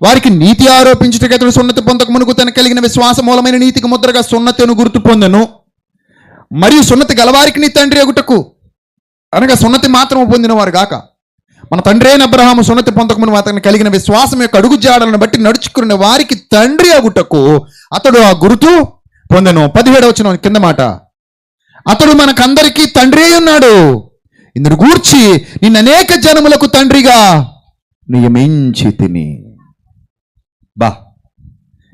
వారికి నీతి ఆరోపించుటకు అతడు సున్నతి పొందక మునుగు తనకు కలిగిన విశ్వాస మూలమైన నీతికి ముద్రగా సున్నతిను గుర్తు పొందెను. మరియు సున్నతి గలవారికి నీ తండ్రి ఎగుటకు, అనగా సున్నతి మాత్రము పొందిన వారు గాక మన తండ్రి అయిన అబ్రహాము సున్నతి పొందక మునుగు అతనికి కలిగిన విశ్వాసం యొక్క అడుగు జాడలను బట్టి నడుచుకున్న వారికి తండ్రి ఎగుటకు అతడు ఆ గుర్తు పొందెను. 17వ వచనం కింద మాట, అతడు మనకందరికీ తండ్రి అయి ఉన్నాడు, ఇందును గూర్చి నిన్ను అనేక జనములకు తండ్రిగా నియమించి తిని.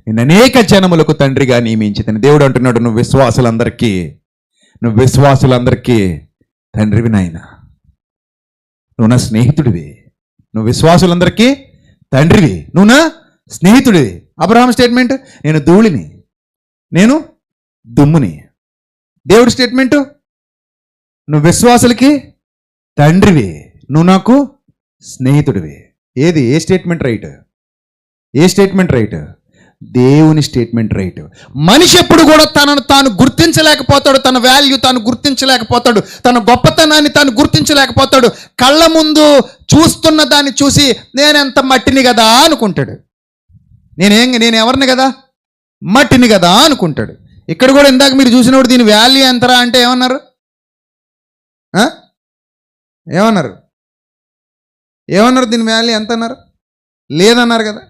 నిన్ను అనేక జనములకు తండ్రిగా నియమించి తిని. దేవుడు అంటున్నాడు, నువ్వు విశ్వాసులందరికీ తండ్రివి నాయన, నువ్వు నా స్నేహితుడివి, నువ్వు విశ్వాసులందరికీ తండ్రివి, నువ్వు నా స్నేహితుడివి. అబ్రహాం స్టేట్మెంట్, నేను ధూళిని, నేను దుమ్ముని. దేవుడి స్టేట్మెంటు, నువ్వు విశ్వాసులకి తండ్రివి, నువ్వు నాకు స్నేహితుడివి. ఏ స్టేట్మెంట్ రైట్? దేవుని స్టేట్మెంట్ రైట్. మనిషి ఎప్పుడు కూడా తనను తాను గుర్తించలేకపోతాడు, తన వాల్యూ తాను గుర్తించలేకపోతాడు, తన గొప్పతనాన్ని తాను గుర్తించలేకపోతాడు. కళ్ళ ముందు చూస్తున్న దాన్ని చూసి నేనెంత మట్టిని కదా అనుకుంటాడు, నేను ఎవరిని కదా, మట్టిని కదా అనుకుంటాడు. ఇక్కడ కూడా ఇందాక మీరు చూసినప్పుడు దీని వాల్యూ ఎంతరా అంటే ఏమన్నారు? దీని వాల్యూ ఎంత అన్నారు? లేదన్నారు కదా,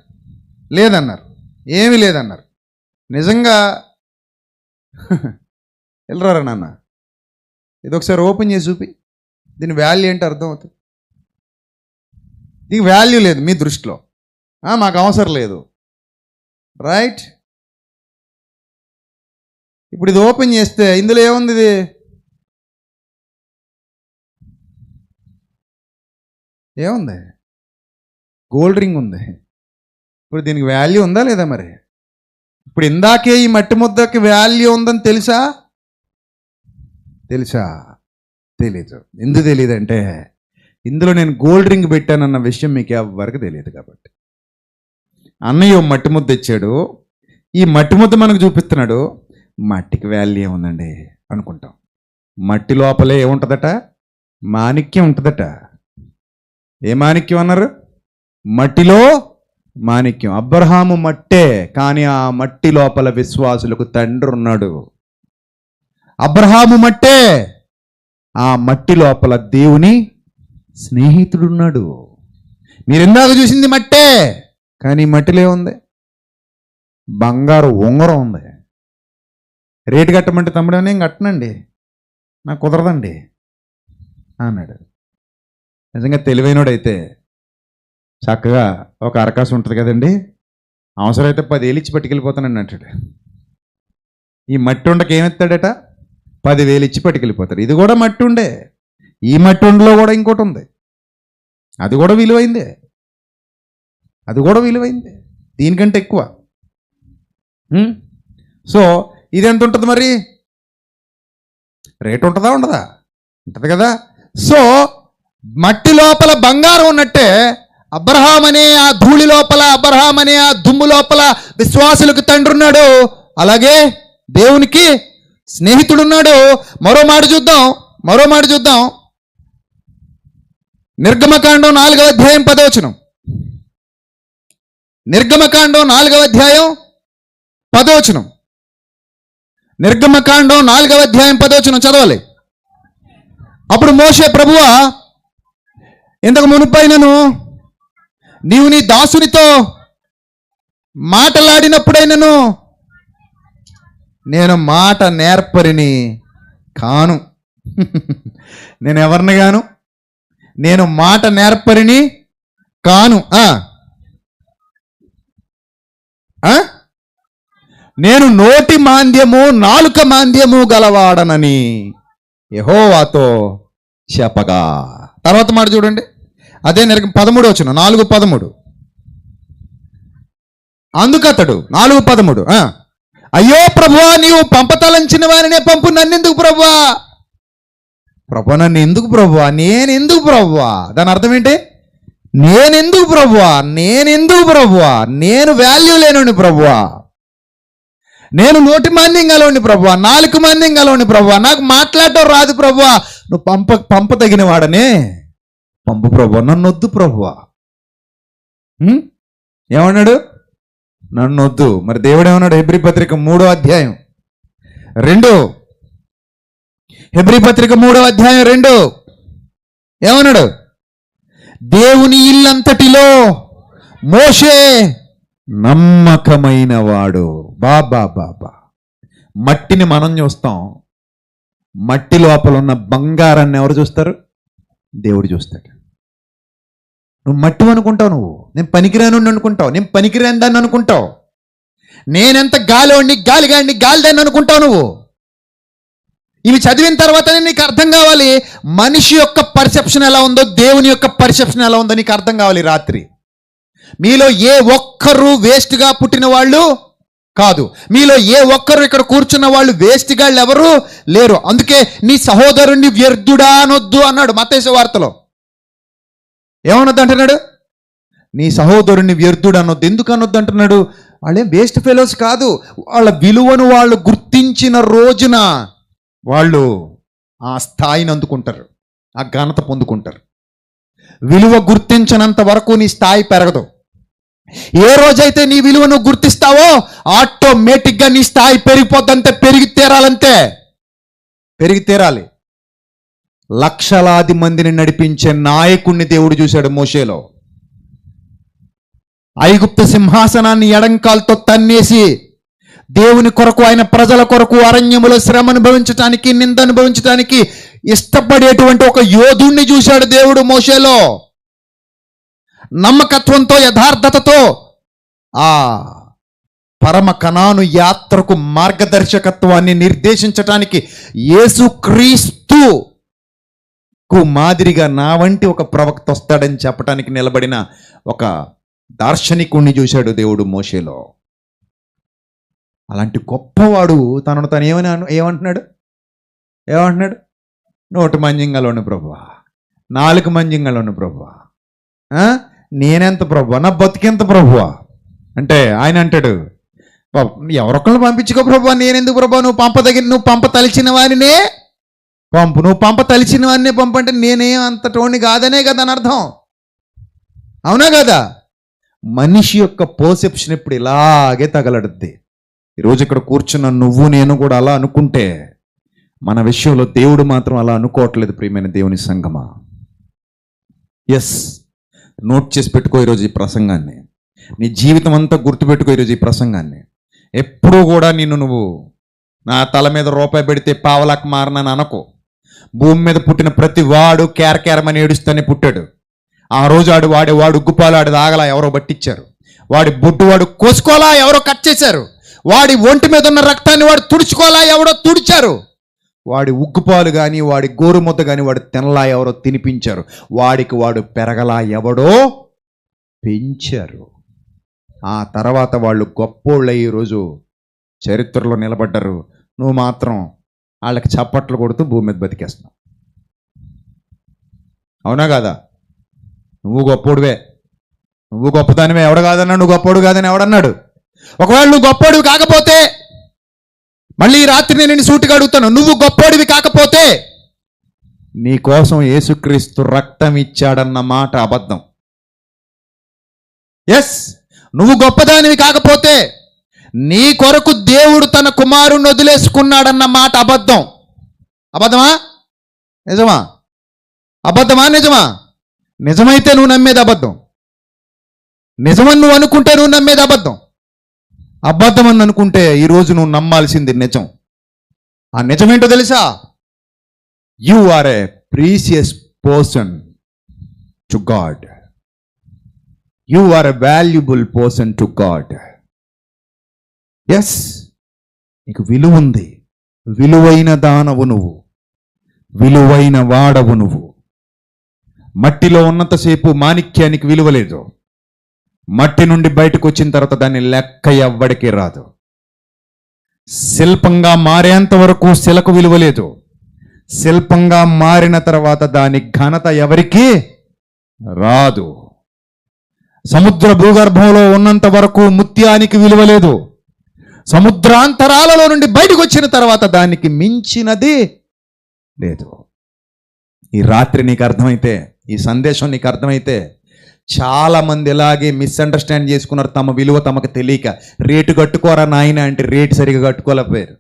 ఏమీ లేదన్నారు. నిజంగా వెళ్ళరారా నాన్న, ఇది ఒకసారి ఓపెన్ చేసి చూపి, దీని వాల్యూ ఏంటి అర్థం అవుతుంది. దీనికి వాల్యూ లేదు మీ దృష్టిలో, మాకు అవసరం లేదు, రైట్? ఇప్పుడు ఇది ఓపెన్ చేస్తే ఇందులో ఏముంది? ఇది ఏముంది? గోల్డ్ రింగ్ ఉంది. ఇప్పుడు దీనికి వాల్యూ ఉందా లేదా? మరి ఇప్పుడు ఇందాకే ఈ మట్టి ముద్దకి వాల్యూ ఉందని తెలుసా? తెలీదు. ఎందుకు తెలియదంటే ఇందులో నేను గోల్డ్ రింగ్ పెట్టానన్న విషయం మీకు ఎవరికి తెలియదు కాబట్టి. అన్నయ్య మట్టి ముద్ద ఇచ్చాడు, ఈ మట్టి ముద్ద మనకు చూపిస్తున్నాడు, మట్టికి వాల్యూ ఏముందండి అనుకుంటాం. మట్టి లోపలే ఏముంటుందట? మాణిక్యం ఉంటుందట. ఏ మాణిక్యం అన్నారు? మట్టిలో మాణిక్యం. అబ్రహాము మట్టే, కానీ ఆ మట్టి లోపల విశ్వాసులకు తండ్రి ఉన్నాడు. అబ్రహాము మట్టే, ఆ మట్టి లోపల దేవుని స్నేహితుడున్నాడు. మీరు ఇందాక చూసింది మట్టే, కానీ మట్టిలో ఉంది బంగారు ఉంగరం ఉంది. రేటు కట్టమంటే తమ్ముడు నేను కట్టనండి, నాకు కుదరదండి అన్నాడు. నిజంగా తెలివైనోడైతే చక్కగా ఒక అవకాశం ఉంటుంది కదండి, అవసరమైతే 10,000 ఇచ్చి పట్టుకెళ్ళిపోతానండి అంటాడు. ఈ మట్టి ఉండకి ఏమెత్తాడట? 10,000 ఇచ్చి పట్టుకెళ్ళిపోతాడు. ఇది కూడా మట్టి ఉండే, ఈ మట్టి ఉండలో కూడా ఇంకోటి ఉంది, అది కూడా విలువైందే, అది కూడా విలువైందే, దీనికంటే ఎక్కువ. సో ఇది ఎంత ఉంటుంది మరి? రేటు ఉంటుందా ఉండదా? ఉంటుంది కదా. సో మట్టి లోపల బంగారం ఉన్నట్టే అబ్రహాం అనే ఆ ధూళి లోపల, అబ్రహాం అనే ఆ దుమ్ము లోపల విశ్వాసులకు తండ్రి ఉన్నాడు. అలాగే దేవునికి స్నేహితుడున్నాడు. మరో మాట చూద్దాం. నిర్గమకాండం 4వ అధ్యాయం 10వ వచనం. నిర్గమకాండం 4వ అధ్యాయం 10వ వచనం. నిర్గమకాండం 4వ అధ్యాయం 10వ వచనం చదవాలి. అప్పుడు మోషే, ప్రభువా, ఇంతకు మునుపైనను నీవు నీ దాసునితో మాటలాడినప్పుడైనను నేను మాట నేర్పరిని కాను. నేను ఎవరిని గాను? నేను మాట నేర్పరిని కాను. నేను నోటి మాంద్యము, నాలుక మాంద్యము గలవాడనని యెహోవాతో చెప్పగా. తర్వాత మాట చూడండి, అదే 13వ వచనం, 4:13. అందుకతడు 4:13, అయ్యో ప్రభువా, నీవు పంపతలంచిన వారినే పంపు, నన్నెందుకు ప్రభువా? ప్రభు నన్ను ఎందుకు ప్రభువా? నేనెందుకు ప్రభువా? దాని అర్థం ఏంటి? నేనెందుకు ప్రభువా? నేను వాల్యూ లేనుండి ప్రభువా, నేను నోటి మాంద్యం గలవాడిని ప్రభువా, నాలుక మాంద్యం గలవాడిని ప్రభువా, నాకు మాట్లాడటం రాదు ప్రభువా. నువ్వు పంప తగిన వాడనే పంపు ప్రభువా, నన్ను వద్దు ప్రభువా. ఏమన్నాడు? నన్ను వద్దు. మరి దేవుడు ఏమన్నాడు? హెబ్రీ పత్రిక 3వ అధ్యాయం 2. హెబ్రీ పత్రిక 3వ అధ్యాయం 2 ఏమన్నాడు? దేవుని ఇల్లంతటిలో మోషే నమ్మకమైన వాడు. బాబా. మట్టిని మనం చూస్తాం, మట్టి లోపల ఉన్న బంగారాన్ని ఎవరు చూస్తారు? దేవుడు చూస్తాడు. నువ్వు మట్టి అనుకుంటావు, నువ్వు నేను పనికిరాను అనుకుంటావు, నేను పనికిరాని దాన్ని అనుకుంటావు, నేనెంత గాలివాడిని, గాలిదాన్ని అనుకుంటావు నువ్వు. ఇవి చదివిన తర్వాతనే నీకు అర్థం కావాలి మనిషి యొక్క పర్సెప్షన్ ఎలా ఉందో, దేవుని యొక్క పర్సెప్షన్ ఎలా ఉందో నీకు అర్థం కావాలి. రాత్రి మీలో ఏ ఒక్కరు వేస్ట్గా పుట్టిన వాళ్ళు కాదు, మీలో ఏ ఒక్కరు ఇక్కడ కూర్చున్న వాళ్ళు వేస్ట్గా ఎవరు లేరు. అందుకే నీ సహోదరుణ్ణి వ్యర్థుడా అనొద్దు అన్నాడు మత్తయి వార్తలో. ఏమనొద్దు అంటున్నాడు? నీ సహోదరుణ్ణి వ్యర్థుడు అనొద్దు. ఎందుకు అనొద్దు అంటున్నాడు? వాళ్ళేం వేస్ట్ ఫెలోస్ కాదు. వాళ్ళ విలువను వాళ్ళు గుర్తించిన రోజున వాళ్ళు ఆ స్థాయిని అందుకుంటారు, ఆ ఘనత పొందుకుంటారు. విలువ గుర్తించినంత వరకు నీ స్థాయి పెరగదు. ఏ రోజైతే నీ విలువను గుర్తిస్తావో ఆటోమేటిక్గా నీ స్థాయి పెరిగిపోద్దంతే, పెరిగి తీరాలి. లక్షలాది మందిని నడిపించే నాయకుణ్ణి దేవుడు చూశాడు మోషేలో. ఐగుప్తు సింహాసనాన్ని ఎడంకాలతో తన్నేసి దేవుని కొరకు, ఆయన ప్రజల కొరకు అరణ్యములో శ్రమ అనుభవించడానికి, నింద అనుభవించడానికి ఇష్టపడేటువంటి ఒక యోధుణ్ణి చూశాడు దేవుడు మోషేలో. నమ్మకత్వంతో, యథార్థతతో ఆ పరమ కనాను యాత్రకు మార్గదర్శకత్వాన్ని నిర్దేశించటానికి యేసుక్రీస్తుకు మాదిరిగా నా వంటి ఒక ప్రవక్త వస్తాడని చెప్పడానికి నిలబడిన ఒక దార్శనికుణ్ణి చూశాడు దేవుడు మోషేలో. అలాంటి గొప్పవాడు తనను తను ఏమంటున్నాడు? నోటి మంజింగలోని ప్రభువా, నాలుగు మంజింగలోని ప్రభువా, నేనెంత ప్రభువా, నా బతికెంత ప్రభువా అంటే ఆయన అంటాడు, ఎవరొక్కళ్ళు పంపించుకో ప్రభా, నేనెందుకు ప్రభా, నువ్వు పంప తలిచిన వారినే పంపు, నువ్వు పంప తలిచిన వారినే పంపు అంటే నేనేం అంత టోని కాదనే కదా అని అర్థం. అవునా కదా? మనిషి యొక్క పర్సెప్షన్ ఇప్పుడు ఇలాగే తగలడుద్ది. ఈరోజు ఇక్కడ కూర్చున్న నువ్వు నేను కూడా అలా అనుకుంటే, మన విషయంలో దేవుడు మాత్రం అలా అనుకోవట్లేదు. ప్రియమైన దేవుని సంగమా, ఎస్, నోట్ చేసి పెట్టుకో ఈరోజు ఈ ప్రసంగాన్ని. నీ జీవితం అంతా గుర్తుపెట్టుకో ఈరోజు ఈ ప్రసంగాన్ని. ఎప్పుడూ కూడా నువ్వు నా తల మీద రూపాయి పెడితే పావలాకు మారనని అనుకో. భూమి మీద పుట్టిన ప్రతి వాడు కేరకేరమని ఏడుస్తూనే పుట్టాడు. ఆ రోజు వాడు ఉగ్గుపాలు ఆడు దాగలా ఎవరో బట్టించారు. వాడి బొడ్డు వాడు కోసుకోలా ఎవరో కట్ చేశారు. వాడి ఒంటి మీద ఉన్న రక్తాన్ని వాడు తుడుచుకోలా ఎవడో తుడిచారు. వాడి ఉగ్గుపాలు కానీ వాడి గోరుముద్ద కానీ వాడు తినలా ఎవరో తినిపించారు. వాడికి వాడు పెరగలా ఎవడో పెంచారు. ఆ తర్వాత వాళ్ళు గొప్పోళ్ళై ఈరోజు చరిత్రలో నిలబడ్డారు. నువ్వు మాత్రం వాళ్ళకి చప్పట్లు కొడుతూ భూమి మీద బతికేస్తున్నావు. అవునా కాదా? నువ్వు గొప్పోడువే, నువ్వు గొప్పదానివే. ఎవడు కాదన్నా, నువ్వు గొప్పోడు కాదని ఎవడన్నాడు? ఒకవేళ నువ్వు గొప్పోడివి కాకపోతే, మళ్ళీ ఈ రాత్రి నేను సూటిగా అడుగుతాను, నువ్వు గొప్పోడివి కాకపోతే నీ కోసం యేసుక్రీస్తు రక్తం ఇచ్చాడన్న మాట అబద్ధం. ఎస్, నువ్వు గొప్పదానివి కాకపోతే నీ కొరకు దేవుడు తన కుమారుని వదిలేసుకున్నాడన్న మాట అబద్ధం. అబద్ధమా నిజమా? అబద్ధమా నిజమా? నిజమైతే నువ్వు నమ్మేది అబద్ధం. నిజమని నువ్వు అనుకుంటే నువ్వు నమ్మేది అబద్ధం. అబద్ధం అని అనుకుంటే ఈరోజు నువ్వు నమ్మాల్సింది నిజం. ఆ నిజమేంటో తెలుసా? You are a precious person to God. You are a valuable person to God. Yes, నీకు విలువ ఉంది. విలువైన దానవు నువ్వు, విలువైన వాడవు నువ్వు. మట్టిలో ఉన్నంతసేపు మాణిక్యానికి విలువ లేదు. మట్టి నుండి బయటకు వచ్చిన తర్వాత దాన్ని లెక్క ఎవ్వడికి రాదు. శిల్పంగా మారేంత వరకు శిలకు విలువ లేదు. శిల్పంగా మారిన తర్వాత దాని ఘనత ఎవరికి రాదు. సముద్ర భూగర్భంలో ఉన్నంత వరకు ముత్యానికి విలువ లేదు. సముద్రాంతరాలలో నుండి బయటకు వచ్చిన తర్వాత దానికి మించినది లేదు. ఈ రాత్రి నీకు అర్థమైతే, ఈ సందేశం నీకు అర్థమైతే, చాలా మంది ఇలాగే మిస్అండర్స్టాండ్ చేసుకున్నారు. తమ విలువ తమకు తెలియక రేటు కట్టుకోరా నాయన అంటే రేటు సరిగా కట్టుకోలేకపోయారు.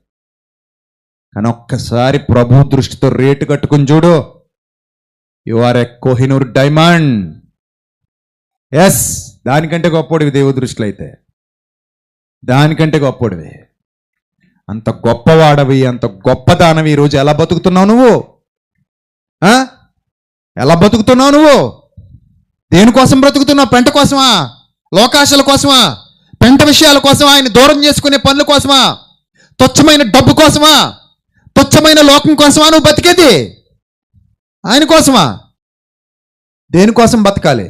కానీ ఒక్కసారి ప్రభు దృష్టితో రేటు కట్టుకుని చూడు. You are a Kohinoor diamond. Yes, దానికంటే గొప్పోడివి దేవుడి దృష్టిలో అయితే, దానికంటే గొప్పోడివి. అంత గొప్పవాడవి, అంత గొప్పదానవి. ఈరోజు ఎలా బతుకుతున్నావు నువ్వు? ఎలా బతుకుతున్నావు నువ్వు? దేనికోసం బ్రతుకుతున్నావు? పెంట కోసమా? లోకాశల కోసమా? పెంట విషయాల కోసమా? ఆయన దూరం చేసుకునే పనుల కోసమా? తుచ్చమైన డబ్బు కోసమా? తుచ్చమైన లోకం కోసమా నువ్వు బతికేది? ఆయన కోసమా? దేనికోసం బతకాలి?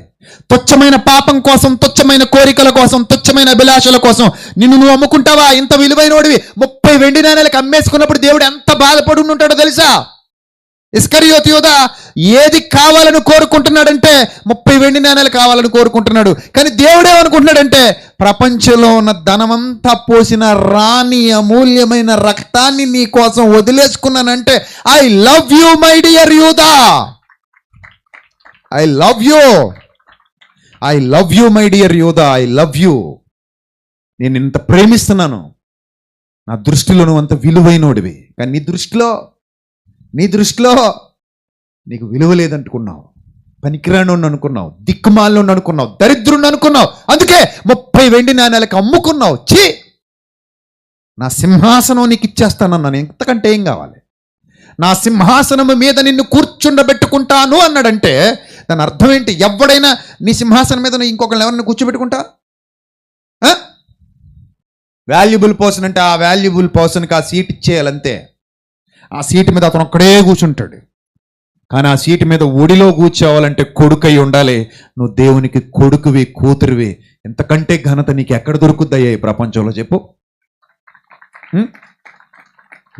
తుచ్చమైన పాపం కోసం, తుచ్చమైన కోరికల కోసం, తుచ్చమైన అభిలాషల కోసం నిన్ను నువ్వు అమ్ముకుంటావా? ఇంత విలువైనోడివి 30 వెండి నాణేలకు అమ్మేసుకున్నప్పుడు దేవుడు ఎంత బాధపడి ఉంటాడో తెలుసా? ఇస్కరియోతు యూదా ఏది కావాలని కోరుకుంటున్నాడంటే 30 వెండి నాణేలు కావాలని కోరుకుంటున్నాడు. కానీ దేవుడేమనుకుంటున్నాడంటే, ప్రపంచంలో ఉన్న ధనమంతా పోసిన రాణి అమూల్యమైన రక్తాన్ని నీ కోసం వదిలేసుకున్నానంటే, I love you my dear యూదా, I love you, I love you my dear యూదా, ఐ లవ్ యూ. నేను ఇంత ప్రేమిస్తున్నాను. నా దృష్టిలో నువ్వు అంత విలువైనోడివి. కానీ నీ దృష్టిలో నీకు విలువ లేదంటుకున్నావు, పనికిరానోడిని అనుకున్నావు, దిక్కుమాలను అనుకున్నావు, దరిద్రుని అనుకున్నావు. అందుకే 30 వెండి నాణేలకు అమ్ముకున్నావు. ఛీ, నా సింహాసనం నీకు ఇచ్చేస్తానన్నాను, ఎంతకంటే ఏం కావాలి? నా సింహాసనం మీద నిన్ను కూర్చుండబెట్టుకుంటాను అన్నాడంటే దాని అర్థం ఏంటి? ఎవడైనా నీ సింహాసనం మీద నువ్వు ఇంకొకరిని ఎవరిని కూర్చోబెట్టుకుంటా? వాల్యుబుల్ పర్సన్ అంటే ఆ వాల్యుబుల్ పర్సన్కి ఆ సీట్ ఇచ్చేయాలంతే. ఆ సీటు మీద అతను ఒక్కడే కూర్చుంటాడు. కానీ ఆ సీటు మీద ఒడిలో కూర్చోవాలంటే కొడుకై ఉండాలి. నువ్వు దేవునికి కొడుకువి, కూతురువి. ఎంతకంటే ఘనత నీకు ఎక్కడ దొరుకుద్దయ్యా ఈ ప్రపంచంలో చెప్పు?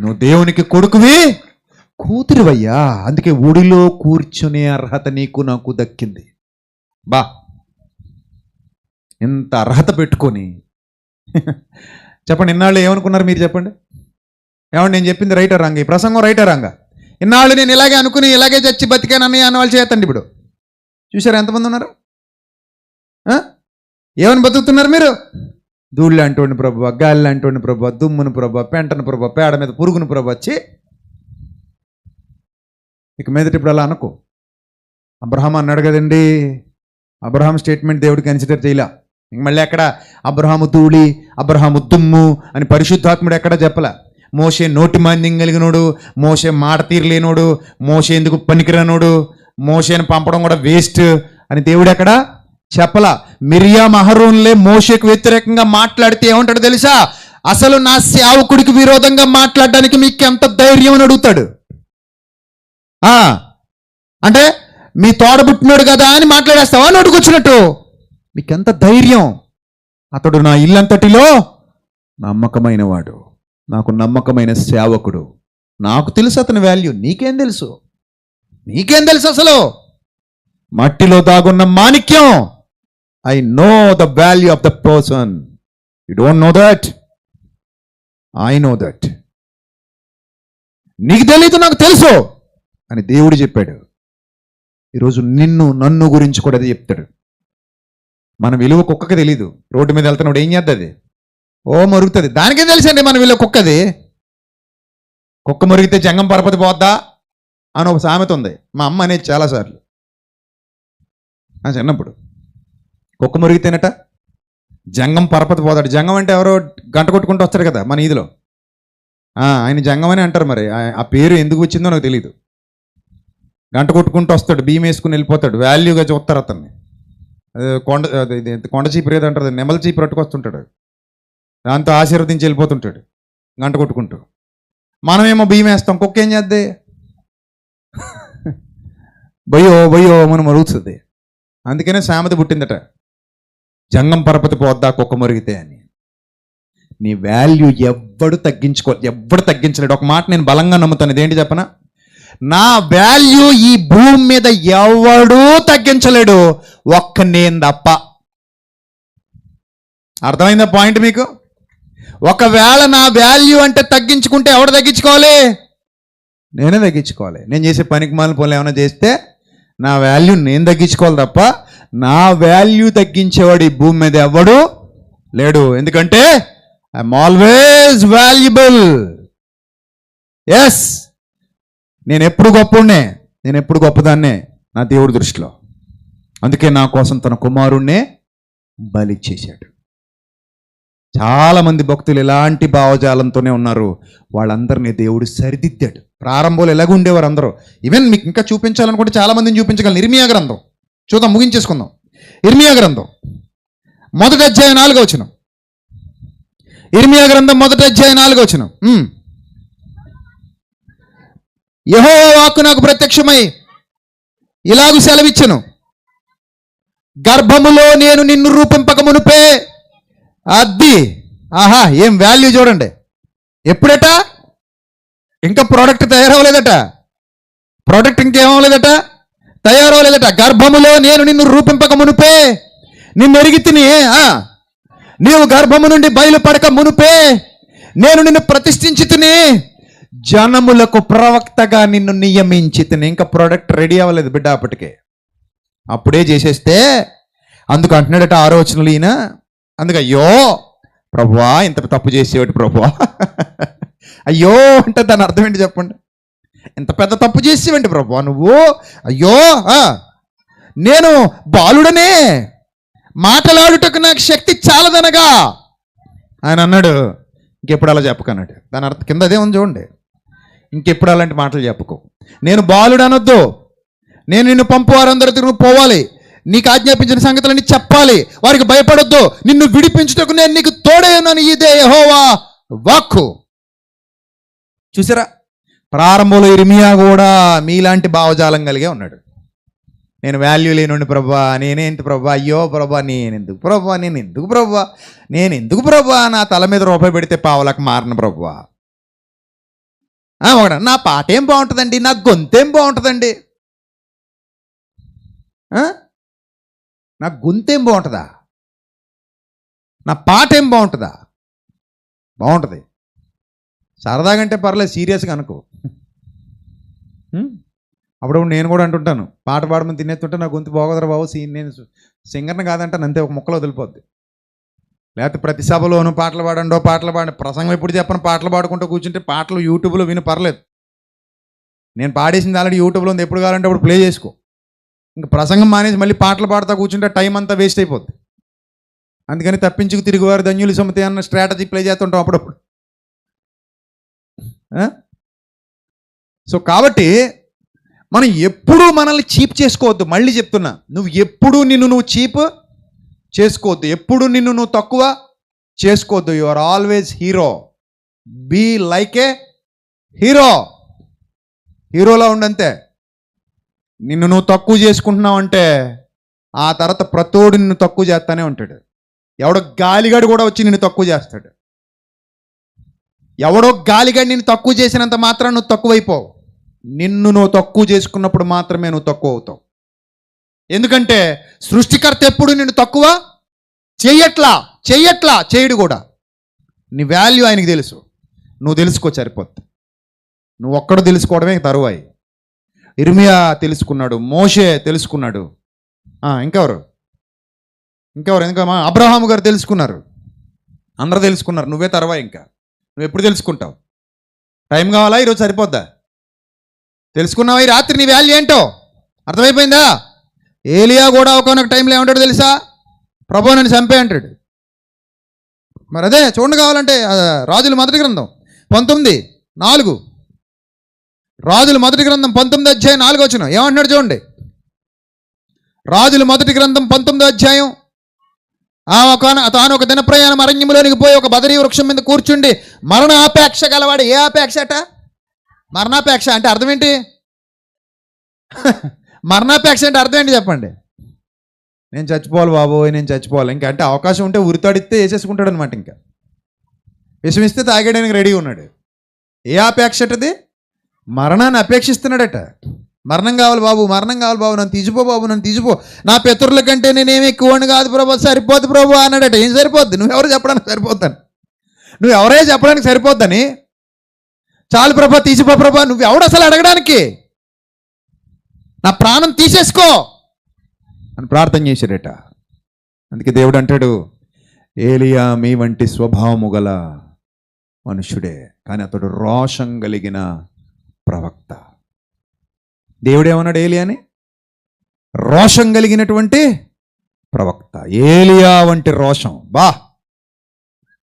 నువ్వు దేవునికి కొడుకువి, కూతురువయ్యా. అందుకే ఒడిలో కూర్చునే అర్హత నీకు నాకు దక్కింది. బా, ఇంత అర్హత పెట్టుకొని చెప్పండి, ఇన్నాళ్ళు ఏమనుకున్నారు మీరు చెప్పండి? ఏమండి నేను చెప్పింది రైటా రాంగ? ఈ ప్రసంగం రైటా రాంగ? ఇన్నాళ్ళు నేను ఇలాగే అనుకుని ఇలాగే చచ్చి బతికానని అన్న వాళ్ళు చేతండి. ఇప్పుడు చూసారా ఎంతమంది ఉన్నారు? ఆ? ఏమని బతుకుతున్నారు మీరు? ధూళ్ళు అంటోండి ప్రభు, గాలి అంటోండి ప్రభు, దుమ్మును ప్రభు, పెంటను ప్రభు, పేడ మీద పురుగును ప్రభు వచ్చి. ఇక మీదట ఇప్పుడు అలా అనుకో. అబ్రహాం అన్నాడు కదండి, అబ్రహాం స్టేట్మెంట్ దేవుడు కన్సిడర్ చేయలే. ఇంక మళ్ళీ ఎక్కడ అబ్రహాము ధూళి, అబ్రహాము దుమ్ము అని పరిశుద్ధాత్ముడు ఎక్కడ చెప్పలే. మోషే నోటి మాంద్యం కలిగినోడు, మోషే మాట తీరలేనోడు, మోషే ఎందుకు పనికిరానోడు, మోషేని పంపడం కూడా వేస్ట్ అని దేవుడు ఎక్కడ చెప్పలా. మిరియాం అహరోన్లే మోషేకు వ్యతిరేకంగా మాట్లాడితే ఏమంటాడు తెలుసా? అసలు నా సేవకుడికి విరోధంగా మాట్లాడడానికి మీకు ఎంత ధైర్యం అని అడుగుతాడు. అంటే మీ తోడబుట్టినాడు కదా అని మాట్లాడేస్తావా నోటుకొచ్చినట్టు? మీకెంత ధైర్యం? అతడు నా ఇల్లంతటిలో నమ్మకమైన వాడు, నాకు నమ్మకమైన సేవకుడు. నాకు తెలుసు అతని వాల్యూ. నీకేం తెలుసు? నీకేం తెలుసు అసలు? మట్టిలో దాగున్న మాణిక్యం. I know the value of the person. You don't know that, I know that. నీకు తెలియదు, నాకు తెలుసు అని దేవుడు చెప్పాడు. ఈరోజు నిన్ను నన్ను గురించి కూడా అది చెప్తాడు. మన విలువ కుక్కకి తెలీదు. రోడ్డు మీద వెళ్తున్నాడు ఏం చేద్ది? ఓ మరుగుతుంది. దానికేం తెలుసండి మన విలువ కుక్కది. కుక్క మురిగితే జంగం పరపతి పోద్దా అని ఒక సామెత ఉంది. మా అమ్మ అనేది చాలాసార్లు చిన్నప్పుడు. కుక్క మురిగితేనట జంగం పరపతి పోతాడు. జంగం అంటే ఎవరో గంట కొట్టుకుంటూ వస్తాడు కదా మన ఈదిలో, ఆయన జంగం అని అంటారు. మరి ఆ పేరు ఎందుకు వచ్చిందో నాకు తెలియదు. గంట కొట్టుకుంటూ వస్తాడు, బియ్యం వేసుకుని వెళ్ళిపోతాడు. వాల్యూగా చూస్తారు అతన్ని. కొండ చీపురు ఏదంటారు, నెమల చీపురు పట్టుకొస్తుంటాడు, దాంతో ఆశీర్వదించి వెళ్ళిపోతుంటాడు గంట కొట్టుకుంటూ. మనమేమో బియ్యం వేస్తాం, కుక్క ఏం చేద్ది? బయ్యో బయ్యో మనం మరుగుతుంది. అందుకనే సామెత పుట్టిందట, జంగం పరపతి పోద్దా కుక్క మురిగితే అని. నీ వాల్యూ ఎవ్వడు తగ్గించలేడు. ఒక మాట నేను బలంగా నమ్ముతాను, ఇదేంటి చెప్పనా? నా వాల్యూ ఈ భూమి మీద ఎవడూ తగ్గించలేడు, ఒక్క నేను తప్ప. అర్థమైందా పాయింట్ మీకు? ఒకవేళ నా వాల్యూ అంటే తగ్గించుకుంటే ఎవడు తగ్గించుకోవాలి? నేనే తగ్గించుకోవాలి. నేను చేసే పనికి మాలిన పనులు ఏమైనా చేస్తే నా వాల్యూ నేను తగ్గించుకోవాలి తప్ప నా వాల్యూ తగ్గించేవాడు ఈ భూమి మీద ఎవడు లేడు. ఎందుకంటే ఐఎమ్ ఆల్వేస్ వాల్యుబుల్. ఎస్, నేను ఎప్పుడు గొప్పనే, నేను ఎప్పుడు గొప్పదాన్నే నా దేవుడి దృష్టిలో. అందుకే నా కోసం తన కుమారుణ్ణే బలిచ్చేశాడు. చాలామంది భక్తులు ఇలాంటి భావజాలంతోనే ఉన్నారు. వాళ్ళందరినీ దేవుడు సరిదిద్దాడు. ప్రారంభంలో ఎలాగ ఉండేవారు అందరూ. ఈవెన్ మీకు ఇంకా చూపించాలనుకుంటే చాలామందిని చూపించగలను. ఇర్మియా గ్రంథం చూద్దాం, ముగించేసుకుందాం. ఇర్మియా గ్రంథం 1వ అధ్యాయం 4వ వచనం. ఇర్మియా గ్రంథం 1వ అధ్యాయం 4వ వచనం. యెహోవా వాక్కు నాకు ప్రత్యక్షమై ఇలాగు సెలవిచ్చెను, గర్భములో నేను నిన్ను రూపింపక మునుపే. అది ఆహా, ఏం వాల్యూ చూడండి. ఎప్పుడట? ఇంకా ప్రోడక్ట్ తయారవ్వలేదట. ప్రోడక్ట్ ఇంకేమవ్వలేదట, తయారవ్వలేదట. గర్భములో నేను నిన్ను రూపింపక మునుపే నిన్ను ఎరిగి తిని, నీవు గర్భము నుండి బయలుపడక మునుపే నేను నిన్ను ప్రతిష్ఠించి తిని, జనములకు ప్రవక్తగా నిన్ను నియమించి తిని. ఇంకా ప్రోడక్ట్ రెడీ అవ్వలేదు బిడ్డ అప్పటికే. అప్పుడే చేసేస్తే అందుకు అంటున్నాడట 6వ వచనంలో ఈయన. అందుకు అయ్యో ప్రభువా, ఇంత తప్పు చేసేవాడు ప్రభువా. అయ్యో అంటే దాని అర్థం ఏంటి చెప్పండి? ఇంత పెద్ద తప్పు చేసేవండి ప్రభువా నువ్వు. అయ్యో, నేను బాలుడనే, మాటలాడుటకు నాకు శక్తి చాలదనగా ఆయన అన్నాడు. ఇంకెప్పుడు అలా చెప్పకన్నాడు. దాని అర్థం కింద అదే ఉంది చూడండి. ఇంకెప్పుడు అలాంటి మాటలు చెప్పుకో. నేను బాలుడు అనొద్దు. నేను నిన్ను పంపు వారందరితో నువ్వు పోవాలి, నీకు ఆజ్ఞాపించిన సంగతులన్నీ చెప్పాలి, వారికి భయపడొద్దు, నిన్ను విడిపించుటకు నేను నీకు తోడేనని ఇదే యెహోవా వాక్కు. చూసారా, ప్రారంభంలో ఇర్మియా కూడా మీలాంటి భావజాలం కలిగే ఉన్నాడు. నేను వాల్యూ లేనుండి ప్రభా, నేనేంటి ప్రభా, అయ్యో ప్రభా, నేనెందుకు ప్రభా, నేను ఎందుకు ప్రభా, నా తల మీద రూపాయి పెడితే పావలకు మారను ప్రభా. ఒకడ నా పాట ఏం బాగుంటుందండి, నా గొంతేం బాగుంటుందండి, నా గొంతేం బాగుంటుందా, నా పాట ఏం బాగుంటుందా? బాగుంటుంది. సరదాగా అంటే పర్లేదు, సీరియస్గా అనుకో. అప్పుడప్పుడు నేను కూడా అంటుంటాను, పాట పాడమని తినేస్తుంటే నా గొంతు బాగోదరా బాబు, నేను సింగర్ని కాదంటాను అంతే, ఒక ముక్కలో వదిలిపోద్ది. లేకపోతే ప్రతి సభలోనూ పాటలు పాడండి, ప్రసంగం ఎప్పుడు చెప్పను, పాటలు పాడుకుంటూ కూర్చుంటే పాటలు యూట్యూబ్లో విని పర్లేదు. నేను పాడేసింది ఆల్రెడీ యూట్యూబ్లో ఉంది, ఎప్పుడు కావాలంటే అప్పుడు ప్లే చేసుకో. ఇంకా ప్రసంగం మానేసి మళ్ళీ పాటలు పాడుతూ కూర్చుంటే టైం అంతా వేస్ట్ అయిపోద్ది. అందుకని తప్పించుకు తిరుగువారు ధన్యులు సమితి అన్న స్ట్రాటజీ ప్లే చేస్తుంటాం అప్పుడప్పుడు. సో కాబట్టి మనం ఎప్పుడూ మనల్ని చీప్ చేసుకోవద్దు. మళ్ళీ చెప్తున్నా, నువ్వు ఎప్పుడూ నిన్ను చీప్ చేసుకోవద్దు, ఎప్పుడు నిన్ను నువ్వు తక్కువ చేసుకోవద్దు. You are always hero. Be like a hero. హీరోలా ఉండంతే. నిన్ను నువ్వు తక్కువ చేసుకుంటున్నావు అంటే ఆ తర్వాత ప్రతోడు నిన్ను తక్కువ చేస్తానే ఉంటాడు. ఎవడో గాలిగాడు కూడా వచ్చి నిన్ను తక్కువ చేస్తాడు. ఎవడో గాలిగాడు నిన్ను తక్కువ చేసినంత మాత్రం నువ్వు తక్కువైపోవు. నిన్ను నువ్వు తక్కువ చేసుకున్నప్పుడు మాత్రమే నువ్వు తక్కువ అవుతావు. ఎందుకంటే సృష్టికర్త ఎప్పుడు నిన్ను తక్కువ చేయడు కూడా. నీ వాల్యూ ఆయనకి తెలుసు, నువ్వు తెలుసుకో సరిపోద్ది. నువ్వు ఒక్కడు తెలుసుకోవడమే తరువాయి. ఇర్మియా తెలుసుకున్నాడు, మోషే తెలుసుకున్నాడు, ఇంకెవరు ఎందుకమ్మా అబ్రహాము గారు తెలుసుకున్నారు, అందరూ తెలుసుకున్నారు. నువ్వే తరువాయి. ఇంకా నువ్వు ఎప్పుడు తెలుసుకుంటావు? టైం కావాలా? ఈరోజు సరిపోద్దా? తెలుసుకున్నావా ఈ రాత్రి నీ వాల్యూ ఏంటో? అర్థమైపోయిందా? ఏలియా కూడా ఒకనొక టైంలో ఏమంటాడు తెలుసా? ప్రభు నన్ను చంపే అంటాడు. మరి అదే చూడండి, కావాలంటే రాజుల మొదటి గ్రంథం 19:4. రాజుల మొదటి గ్రంథం 19:4 ఏమంటున్నాడు చూడండి. రాజుల మొదటి గ్రంథం 19 తాను ఒక దిన ప్రయాణం అరణ్యములోనికి పోయి ఒక బదరీ వృక్షం మీద కూర్చుండి మరణాపేక్ష గలవాడు. ఏ ఆపేక్ష అట? మరణాపేక్ష అంటే అర్థం ఏంటి? మరణాపేక్ష అంటే అర్థం ఏంటి చెప్పండి? నేను చచ్చిపోవాలి బాబోయ్, నేను చచ్చిపోవాలి. ఇంకా అంటే అవకాశం ఉంటే ఉరితాడిస్తే వేసేసుకుంటాడు అనమాట. ఇంకా విషమిస్తే తాగేయడానికి రెడీ ఉన్నాడు. ఏ ఆపేక్ష అటది? మరణాన్ని అపేక్షిస్తున్నాడట. మరణం కావాలి బాబు, నన్ను తీసిపో బాబు, నన్ను తీసిపో. నా పితరుల కంటే నేనేమి ఎక్కువని కాదు ప్రభు, సరిపోద్ది ప్రభు అన్నాడట. ఏం సరిపోద్ది? నువ్వెవరు చెప్పడానికి సరిపోద్దని? నువ్వెవరే చెప్పడానికి సరిపోద్దని? చాలు ప్రభా, తీసిపో ప్రభా. నువ్వెవడు అసలు అడగడానికి? నా ప్రాణం తీసేసుకో అని ప్రార్థన చేశాడట. అందుకే దేవుడు అంటాడు, ఏలియా మీ వంటి స్వభావము గల మనుషుడే, కానీ అతడు రోషం కలిగిన ప్రవక్త. దేవుడేమన్నాడు ఏలియాని? రోషం కలిగినటువంటి ప్రవక్త. ఏలియా వంటి రోషం.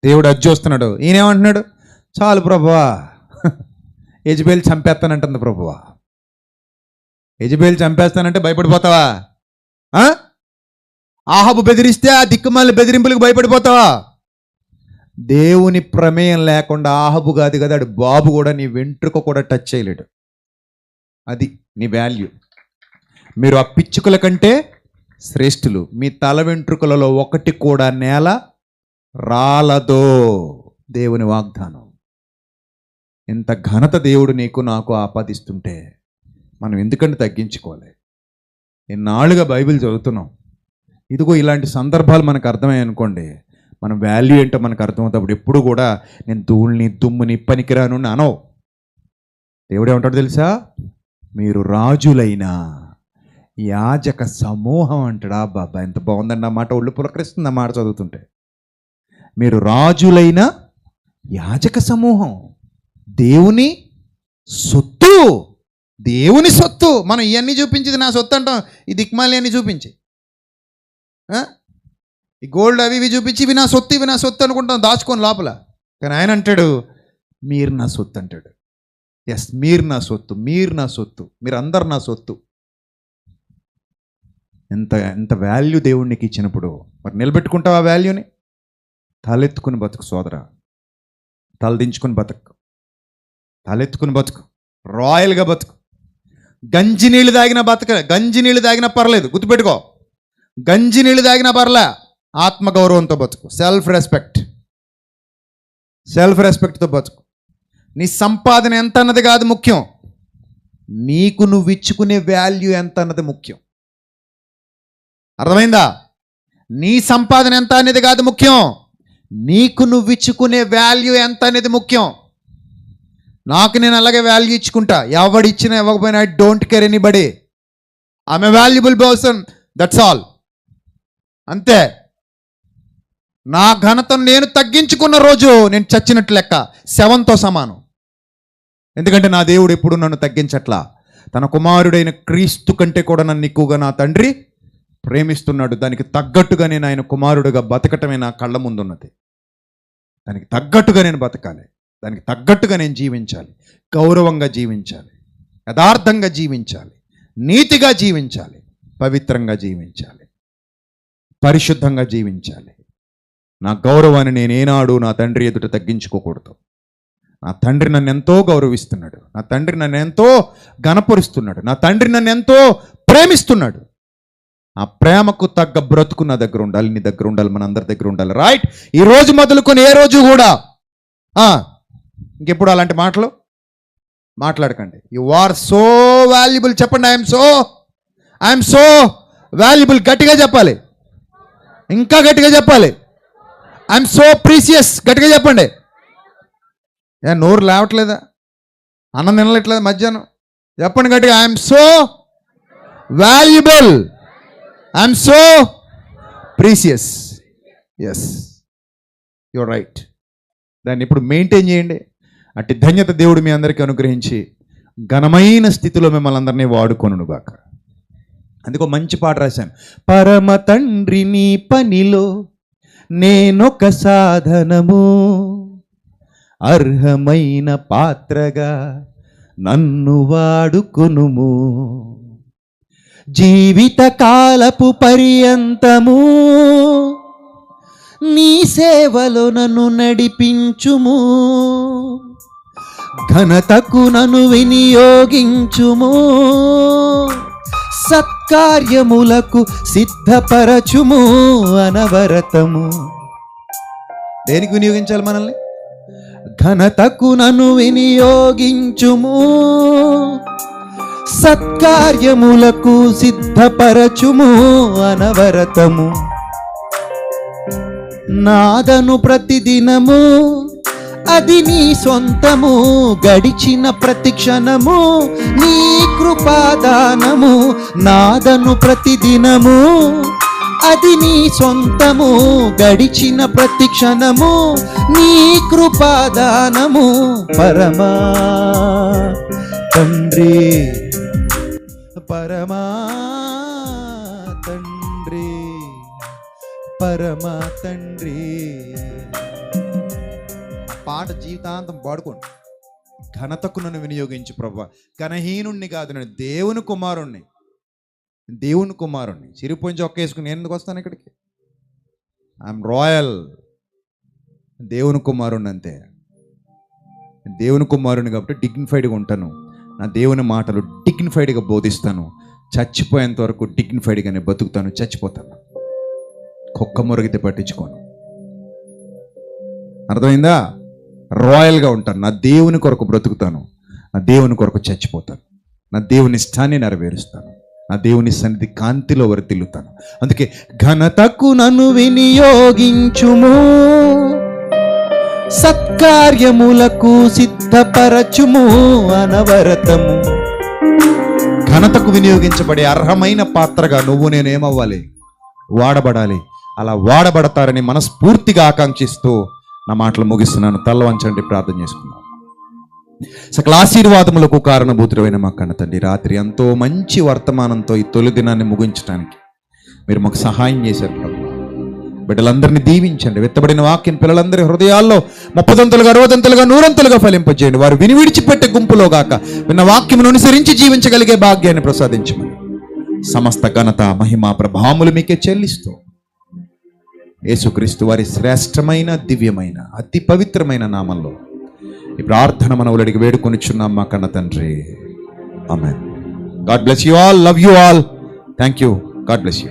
దేవుడు అజ్జొస్తున్నాడు. ఈయనేమంటున్నాడు? చాలు ప్రభువా, యెజబెల్ చంపేస్తానంటుంది ప్రభువా. యెజబెల్ చంపేస్తానంటే భయపడిపోతావా? ఆహాబు బెదిరిస్తే ఆ దిక్కుమాలి బెదిరింపులకు భయపడిపోతావా? దేవుని ప్రమేయం లేకుండా ఆహాబు కాదు కదా, బాబు కూడా నీ వెంట్రుక కూడా టచ్ చేయలేడు. అది నీ వాల్యూ. మీరు ఆ పిచ్చుకల కంటే శ్రేష్ఠులు. మీ తల వెంట్రుకలలో ఒకటి కూడా నేల రాలదో. దేవుని వాగ్దానం. ఇంత ఘనత దేవుడు నీకు నాకు ఆపాదిస్తుంటే మనం ఎందుకంటే తగ్గించుకోవాలి? ఎన్నాళ్ళుగా బైబిల్ చదువుతున్నాం. ఇదిగో ఇలాంటి సందర్భాలు మనకు అర్థమయ్యాయి అనుకోండి, మన వాల్యూ ఏంటో మనకు అర్థమవుతాడు. ఎప్పుడు కూడా నేను ధూళిని దుమ్ముని పనికిరాను అనవు. దేవుడు ఏమంటాడు తెలుసా? మీరు రాజులైన యాజక సమూహం అంటాడా. బాబా ఎంత బాగుందండి ఆ మాట, ఒళ్ళు పులకరిస్తుంది ఆ మాట చదువుతుంటే. మీరు రాజులైన యాజక సమూహం, దేవుని సొత్తు. దేవుని సొత్తు. మనం ఇవన్నీ చూపించింది నా సొత్తు అంటాం. ఈ దిక్మాలి అన్నీ చూపించి, ఈ గోల్డ్ అవి ఇవి చూపించి ఇవి నా సొత్తు అనుకుంటాం దాచుకొని లోపల. కానీ ఆయన అంటాడు మీరు నా సొత్తు అంటాడు. ఎస్, మీరు నా సొత్తు, మీరందరు నా సొత్తు. ఎంత వాల్యూ దేవుడికి ఇచ్చినప్పుడు మరి నిలబెట్టుకుంటావు ఆ వాల్యూని? తలెత్తుకుని బతుకు సోదరా, తలదించుకుని బతుకు, తలెత్తుకుని బతుకు, రాయల్గా బతుకు. గంజి నీళ్ళు తాగినా పర్లేదు, గుర్తుపెట్టుకో. గంజి నీళ్ళు తాగినా పర్లే, ఆత్మగౌరవంతో బతుకు. సెల్ఫ్ రెస్పెక్ట్తో బతుకు. నీ సంపాదన ఎంత అన్నది కాదు ముఖ్యం, నీకు నువ్వు ఇచ్చుకునే వాల్యూ ఎంత అన్నది ముఖ్యం. అర్థమైందా? నీ సంపాదన ఎంత అనేది కాదు ముఖ్యం, నీకు నువ్వు ఇచ్చుకునే వాల్యూ ఎంత అనేది ముఖ్యం. నాకు నేను అలాగే వాల్యూ ఇచ్చుకుంటా. ఎవడిచ్చినా ఇవ్వకపోయినా I don't care anybody. I'm a valuable person, that's all. అంతే. నా ఘనతను నేను తగ్గించుకున్న రోజు నేను చచ్చినట్టు లెక్క, శవంతో సమానం. ఎందుకంటే నా దేవుడు ఎప్పుడు నన్ను తగ్గించట్లా. తన కుమారుడైన క్రీస్తు కంటే కూడా నన్ను ఎక్కువగా నా తండ్రి ప్రేమిస్తున్నాడు. దానికి తగ్గట్టుగా నేను ఆయన కుమారుడుగా బతకటమే నా కళ్ళ ముందున్నది. దానికి తగ్గట్టుగా నేను బతకాలి, దానికి తగ్గట్టుగా నేను జీవించాలి, గౌరవంగా జీవించాలి, యథార్థంగా జీవించాలి, నీతిగా జీవించాలి, పవిత్రంగా జీవించాలి, పరిశుద్ధంగా జీవించాలి. నా గౌరవాన్ని నేను ఏనాడు నా తండ్రి ఎదుట తగ్గించుకోకూడదు. నా తండ్రి నన్ను ఎంతో గౌరవిస్తున్నాడు, నా తండ్రి నన్ను ఎంతో ఘనపరుస్తున్నాడు, నా తండ్రి నన్ను ఎంతో ప్రేమిస్తున్నాడు. ఆ ప్రేమకు తగ్గ బ్రతుకు నా దగ్గర ఉండాలి, నీ దగ్గర ఉండాలి, మన అందరి దగ్గర ఉండాలి. రైట్? ఈ రోజు మొదలుకొని ఏ రోజు కూడా ఇంకెప్పుడు అలాంటి మాటలు మాట్లాడకండి. You are so valuable. చెప్పండి, ఐఎమ్ సో వాల్యుబుల్. గట్టిగా చెప్పాలి, ఇంకా గట్టిగా చెప్పాలి. I'm so precious. గట్టిగా చెప్పండి. నోరు లేవట్లేదా? అన్నం తినట్లేదా మధ్యాహ్నం? చెప్పండి గట్టిగా. I'm so valuable, I'm so precious. Yes, your right. దాన్ని ఇప్పుడు మెయింటైన్ చేయండి. అట్టి ధన్యత దేవుడు మీ అందరికీ అనుగ్రహించి ఘనమైన స్థితిలో మిమ్మల్ని అందరినీ వాడుకొనుగాక. అందుకో మంచి పాట రాశాను. పరమ తండ్రి నీ పనిలో నేనొక సాధనము, అర్హమైన పాత్రగా నన్ను వాడుకొనుము, జీవిత కాలపు పర్యంతము నీ సేవలో నన్ను నడిపించుము, ఘనతకు నన్ను వినియోగించుము, సత్కార్యములకు సిద్ధపరచుము అనవరతము. దేనికి వినియోగించాలి మనల్ని? ఘనతకు నన్ను వినియోగించుము, సత్కార్యములకు సిద్ధపరచుము అనవరతము. నాదను ప్రతిదినము అది నీ సొంతము, గడిచిన ప్రతి క్షణము నీ కృపాదానము. నాదను ప్రతిదినము అది నీ సొంతము, గడిచిన ప్రతి క్షణము నీ కృపాదానము. పరమా తండ్రి, పరమా తండ్రి, పరమా తండ్రి. పాట జీవితాంతం పాడుకోండి. ఘనతకు నన్ను వినియోగించు ప్రభువా. ఘనహీనుణ్ణి కాదు, నేను దేవుని కుమారుణ్ణి, దేవుని కుమారుణ్ణి. చిరిపోయించి ఒక్కేసుకుని నేను ఎందుకు వస్తాను ఇక్కడికి? ఐఎమ్ రాయల్, దేవుని కుమారుణ్ణి అంతే. దేవుని కుమారుని కాబట్టి డిగ్నిఫైడ్గా ఉంటాను. నా దేవుని మాటలు డిగ్నిఫైడ్గా బోధిస్తాను. చచ్చిపోయేంత వరకు డిగ్నిఫైడ్గానే బతుకుతాను. చచ్చిపోతాను, కుక్క మురిగితే పట్టించుకోను. అర్థమైందా? రాయల్గా ఉంటాను. నా దేవుని కొరకు బ్రతుకుతాను, నా దేవుని కొరకు చచ్చిపోతాను, నా దేవుని ఇష్టాన్ని నెరవేరుస్తాను, నా దేవుని సన్నిధి కాంతిలో వర్తిల్లుతాను. అందుకే ఘనతకు నన్ను వినియోగించుము, సత్కార్యములకు సిద్ధపరచుము అనవరతము. ఘనతకు వినియోగించబడే అర్హమైన పాత్రగా నువ్వు నేనేమవ్వాలి? వాడబడాలి. అలా వాడబడతారని మనస్ఫూర్తిగా ఆకాంక్షిస్తూ నా మాటలు ముగిస్తున్నాను. తల వంచండి, ప్రార్థన చేసుకున్నాను. సకల ఆశీర్వాదములకు కారణభూతుడైన మా కన్న తండ్రి, రాత్రి ఎంతో మంచి వర్తమానంతో ఈ తొలి దినాన్ని ముగించడానికి మీరు మాకు సహాయం చేశారు ప్రభు. బిడ్డలందరినీ దీవించండి. వెత్తబడిన వాక్యం పిల్లలందరి హృదయాల్లో 30ంతలుగా 60ంతలుగా 100ంతలుగా ఫలింపజేయండి. వారు విని విడిచిపెట్టే గుంపులో గాక విన్న వాక్యమును అనుసరించి జీవించగలిగే భాగ్యాన్ని ప్రసాదించమని సమస్త ఘనత మహిమ ప్రభావములు మీకే చెల్లిస్తూ యేసుక్రీస్తు వారి శ్రేష్టమైన దివ్యమైన అతి పవిత్రమైన నామంలో ఈ ప్రార్థన మనవులడికి వేడుకొనిచున్నాం మా కన్న తండ్రి. ఆమేన్. God bless you all. Love you all. Thank you. God bless you.